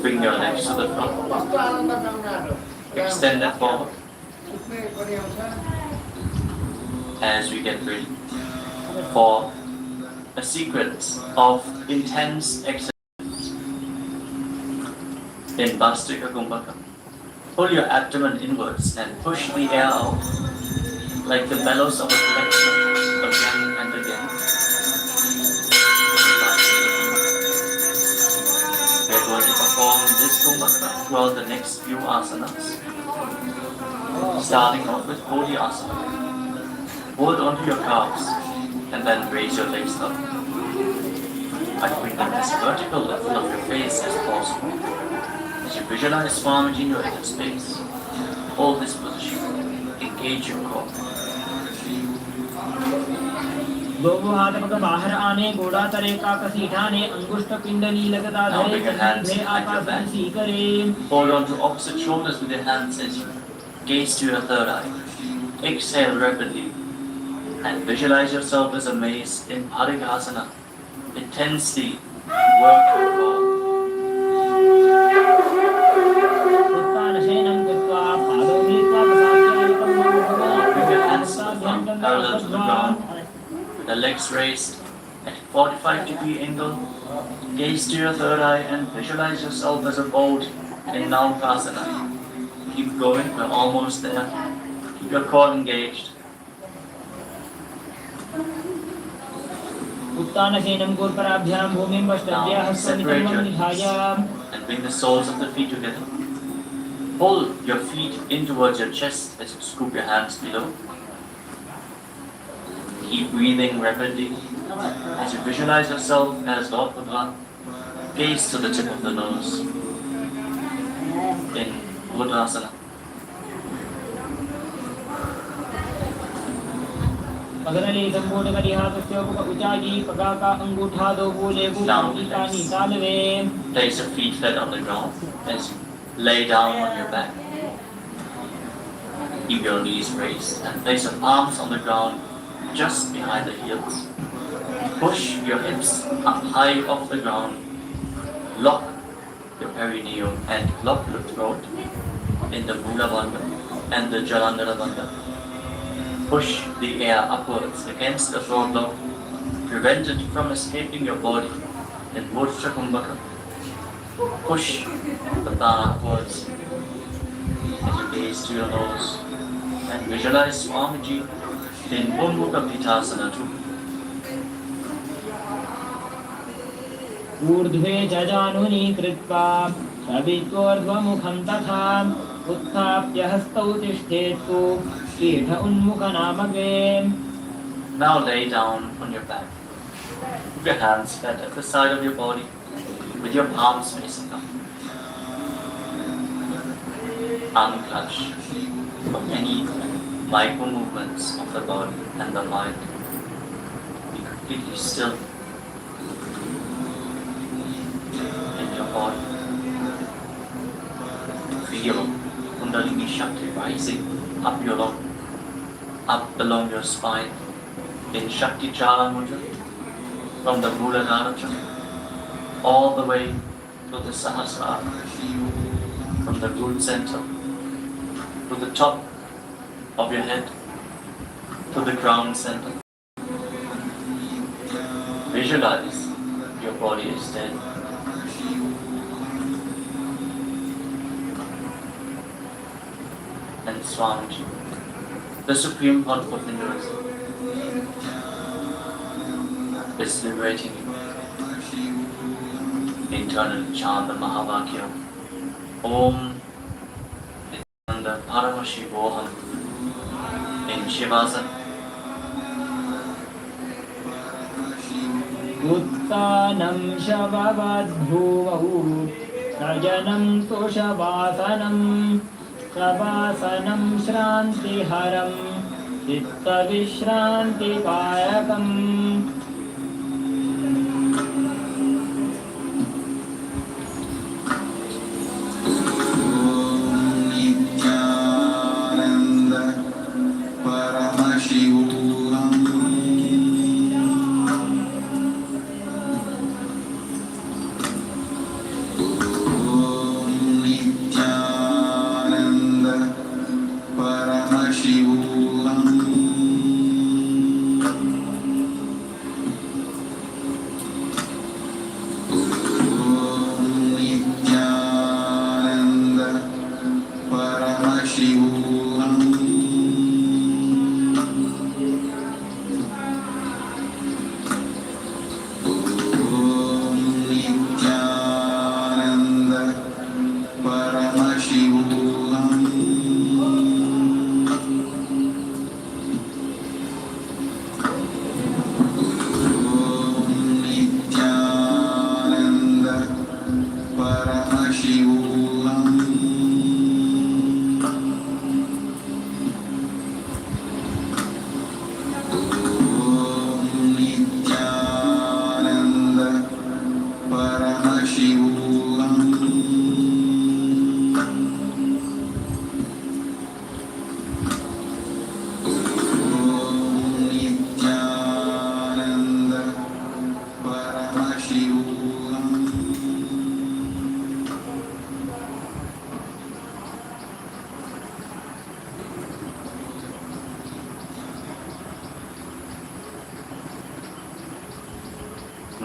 Bring your legs to the front. Extend them forward. As we get ready for a sequence of intense exercises in Bhastrika Kumbhaka. Pull your abdomen inwards and push the air out like the bellows of a collector again and again. We're going to perform this Kumbhaka throughout the next few asanas. Starting off with Bodhi Asana. Hold onto your calves and then raise your legs up. By bringing them as vertical level of your face as possible. As you visualize Swamiji in your inner space, hold this position, engage your core. दोगो हाथ पग बाहर आने गोड़ा तरे का कसीठाने अंगुष्ठ पिंडली लगता Now धरे bring your hands कसीठे behind your Akash back. सी करे. Hold on to opposite shoulders with your hands as you gaze to your third eye. Exhale rapidly and visualize yourself as a mace in Bharikasana. Intensely work your core. उत्तानशयनं कृत्वा पादौ मिलित्वा प्रसाद्यादिकं Bring your hands to the front, parallel to the ground. The legs raised at 45-degree angle. Gaze to your third eye and visualize yourself as a boat in Naukasana. Keep going, we're almost there. Keep your core engaged. उत्तानशयनं कूर्पराभ्यां भूमिं पश्चाद्या Now separate हस्तमितं your निधाय. knees and bring the soles of the feet together. Pull your feet in towards your chest as you scoop your hands below. Keep breathing rapidly as you visualize yourself as Lord Buddha. Gaze to the tip of the nose in Buddhasana. पगरले संबोध करी हाथस्य उपक उचाई पगा का अंगूठा दो बोले Down गुलामी the का legs. निकालवे. Place your feet flat on the ground as you lay down on your back. Keep your knees raised and place your palms on the ground just behind the heels. Push your hips up high off the ground. Lock your perineum and lock your throat in the Mula Bandha and the Jalandhara Bandha. Push the air upwards against the throat lock. Prevent it from escaping your body in Murcha Kumbhaka. Push the thigh upwards as you gaze to your nose and visualize Swamiji in Ummukha Pitasana too. ऊर्ध्वे जजानुनी कृत्वा सवितोर्ध्वमुखं तथा उत्थाप्य हस्तौ तिष्ठेत्तु पीठ उन्मुखनामके. Now lay down on your back. Keep your hands flat at the side of your body with your palms facing up. Unclench from any micro movements of the body and the mind. Be completely still in your body. Feel Kundalini Shakti rising up along your spine in Shakti Chala Mudra, from the Muladhara Chakra all the way to the Sahasrara, from the root center to the top of your head to the crown center. Visualize your body is dead. And Swamiji, the Supreme Lord of the Universe, is liberating you. Internally chant the Mahavakya. Om Nithyananda Paramashivoham in Shivasana. उत्तानं शववद्भुवौ सजनं सुशवासनं शवासनं श्रान्तिहरं चित्तविश्रान्तिकायकम्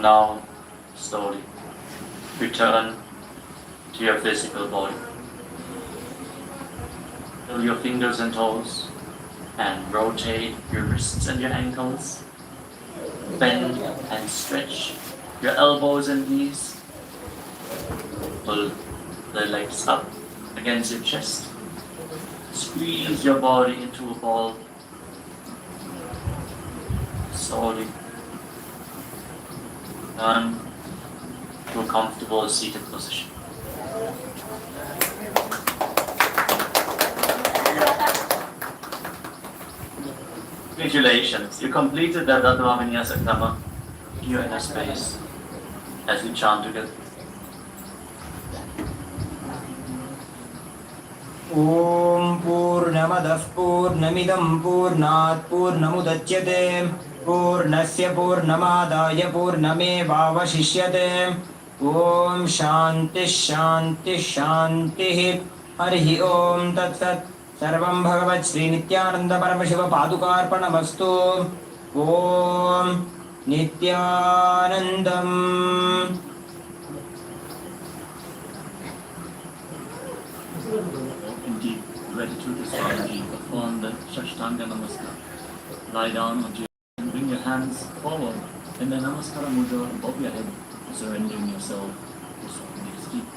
Now, slowly, return to your physical body. Feel your fingers and toes and rotate your wrists and your ankles. Bend and stretch your elbows and knees. Pull the legs up against your chest. Squeeze your body into a ball. Slowly turn to a comfortable seated position. Congratulations, you completed the Dadva Vinyasa Krama in your inner space as we chant together. ॐ पूर्णमदः पूर्णमिदं पूर्णात् पूर्णमुदच्यते पूर्णस्य पूर्णमादाय पूर्णमेवावशिष्यते ॐ शान्तिः शान्तिः शान्तिः हरिः ॐ तत्सत् सर्वं भगवत् श्री नित्यानंद परमशिव पादुकार्पणमस्तु ॐ नित्यानन्दम् Indeed, gratitude is energy. Perform the Shashtanga Namaskar. Lie down on your and bring your hands forward in the Namaskara Mudra above your head, surrendering yourself to Swami's feet.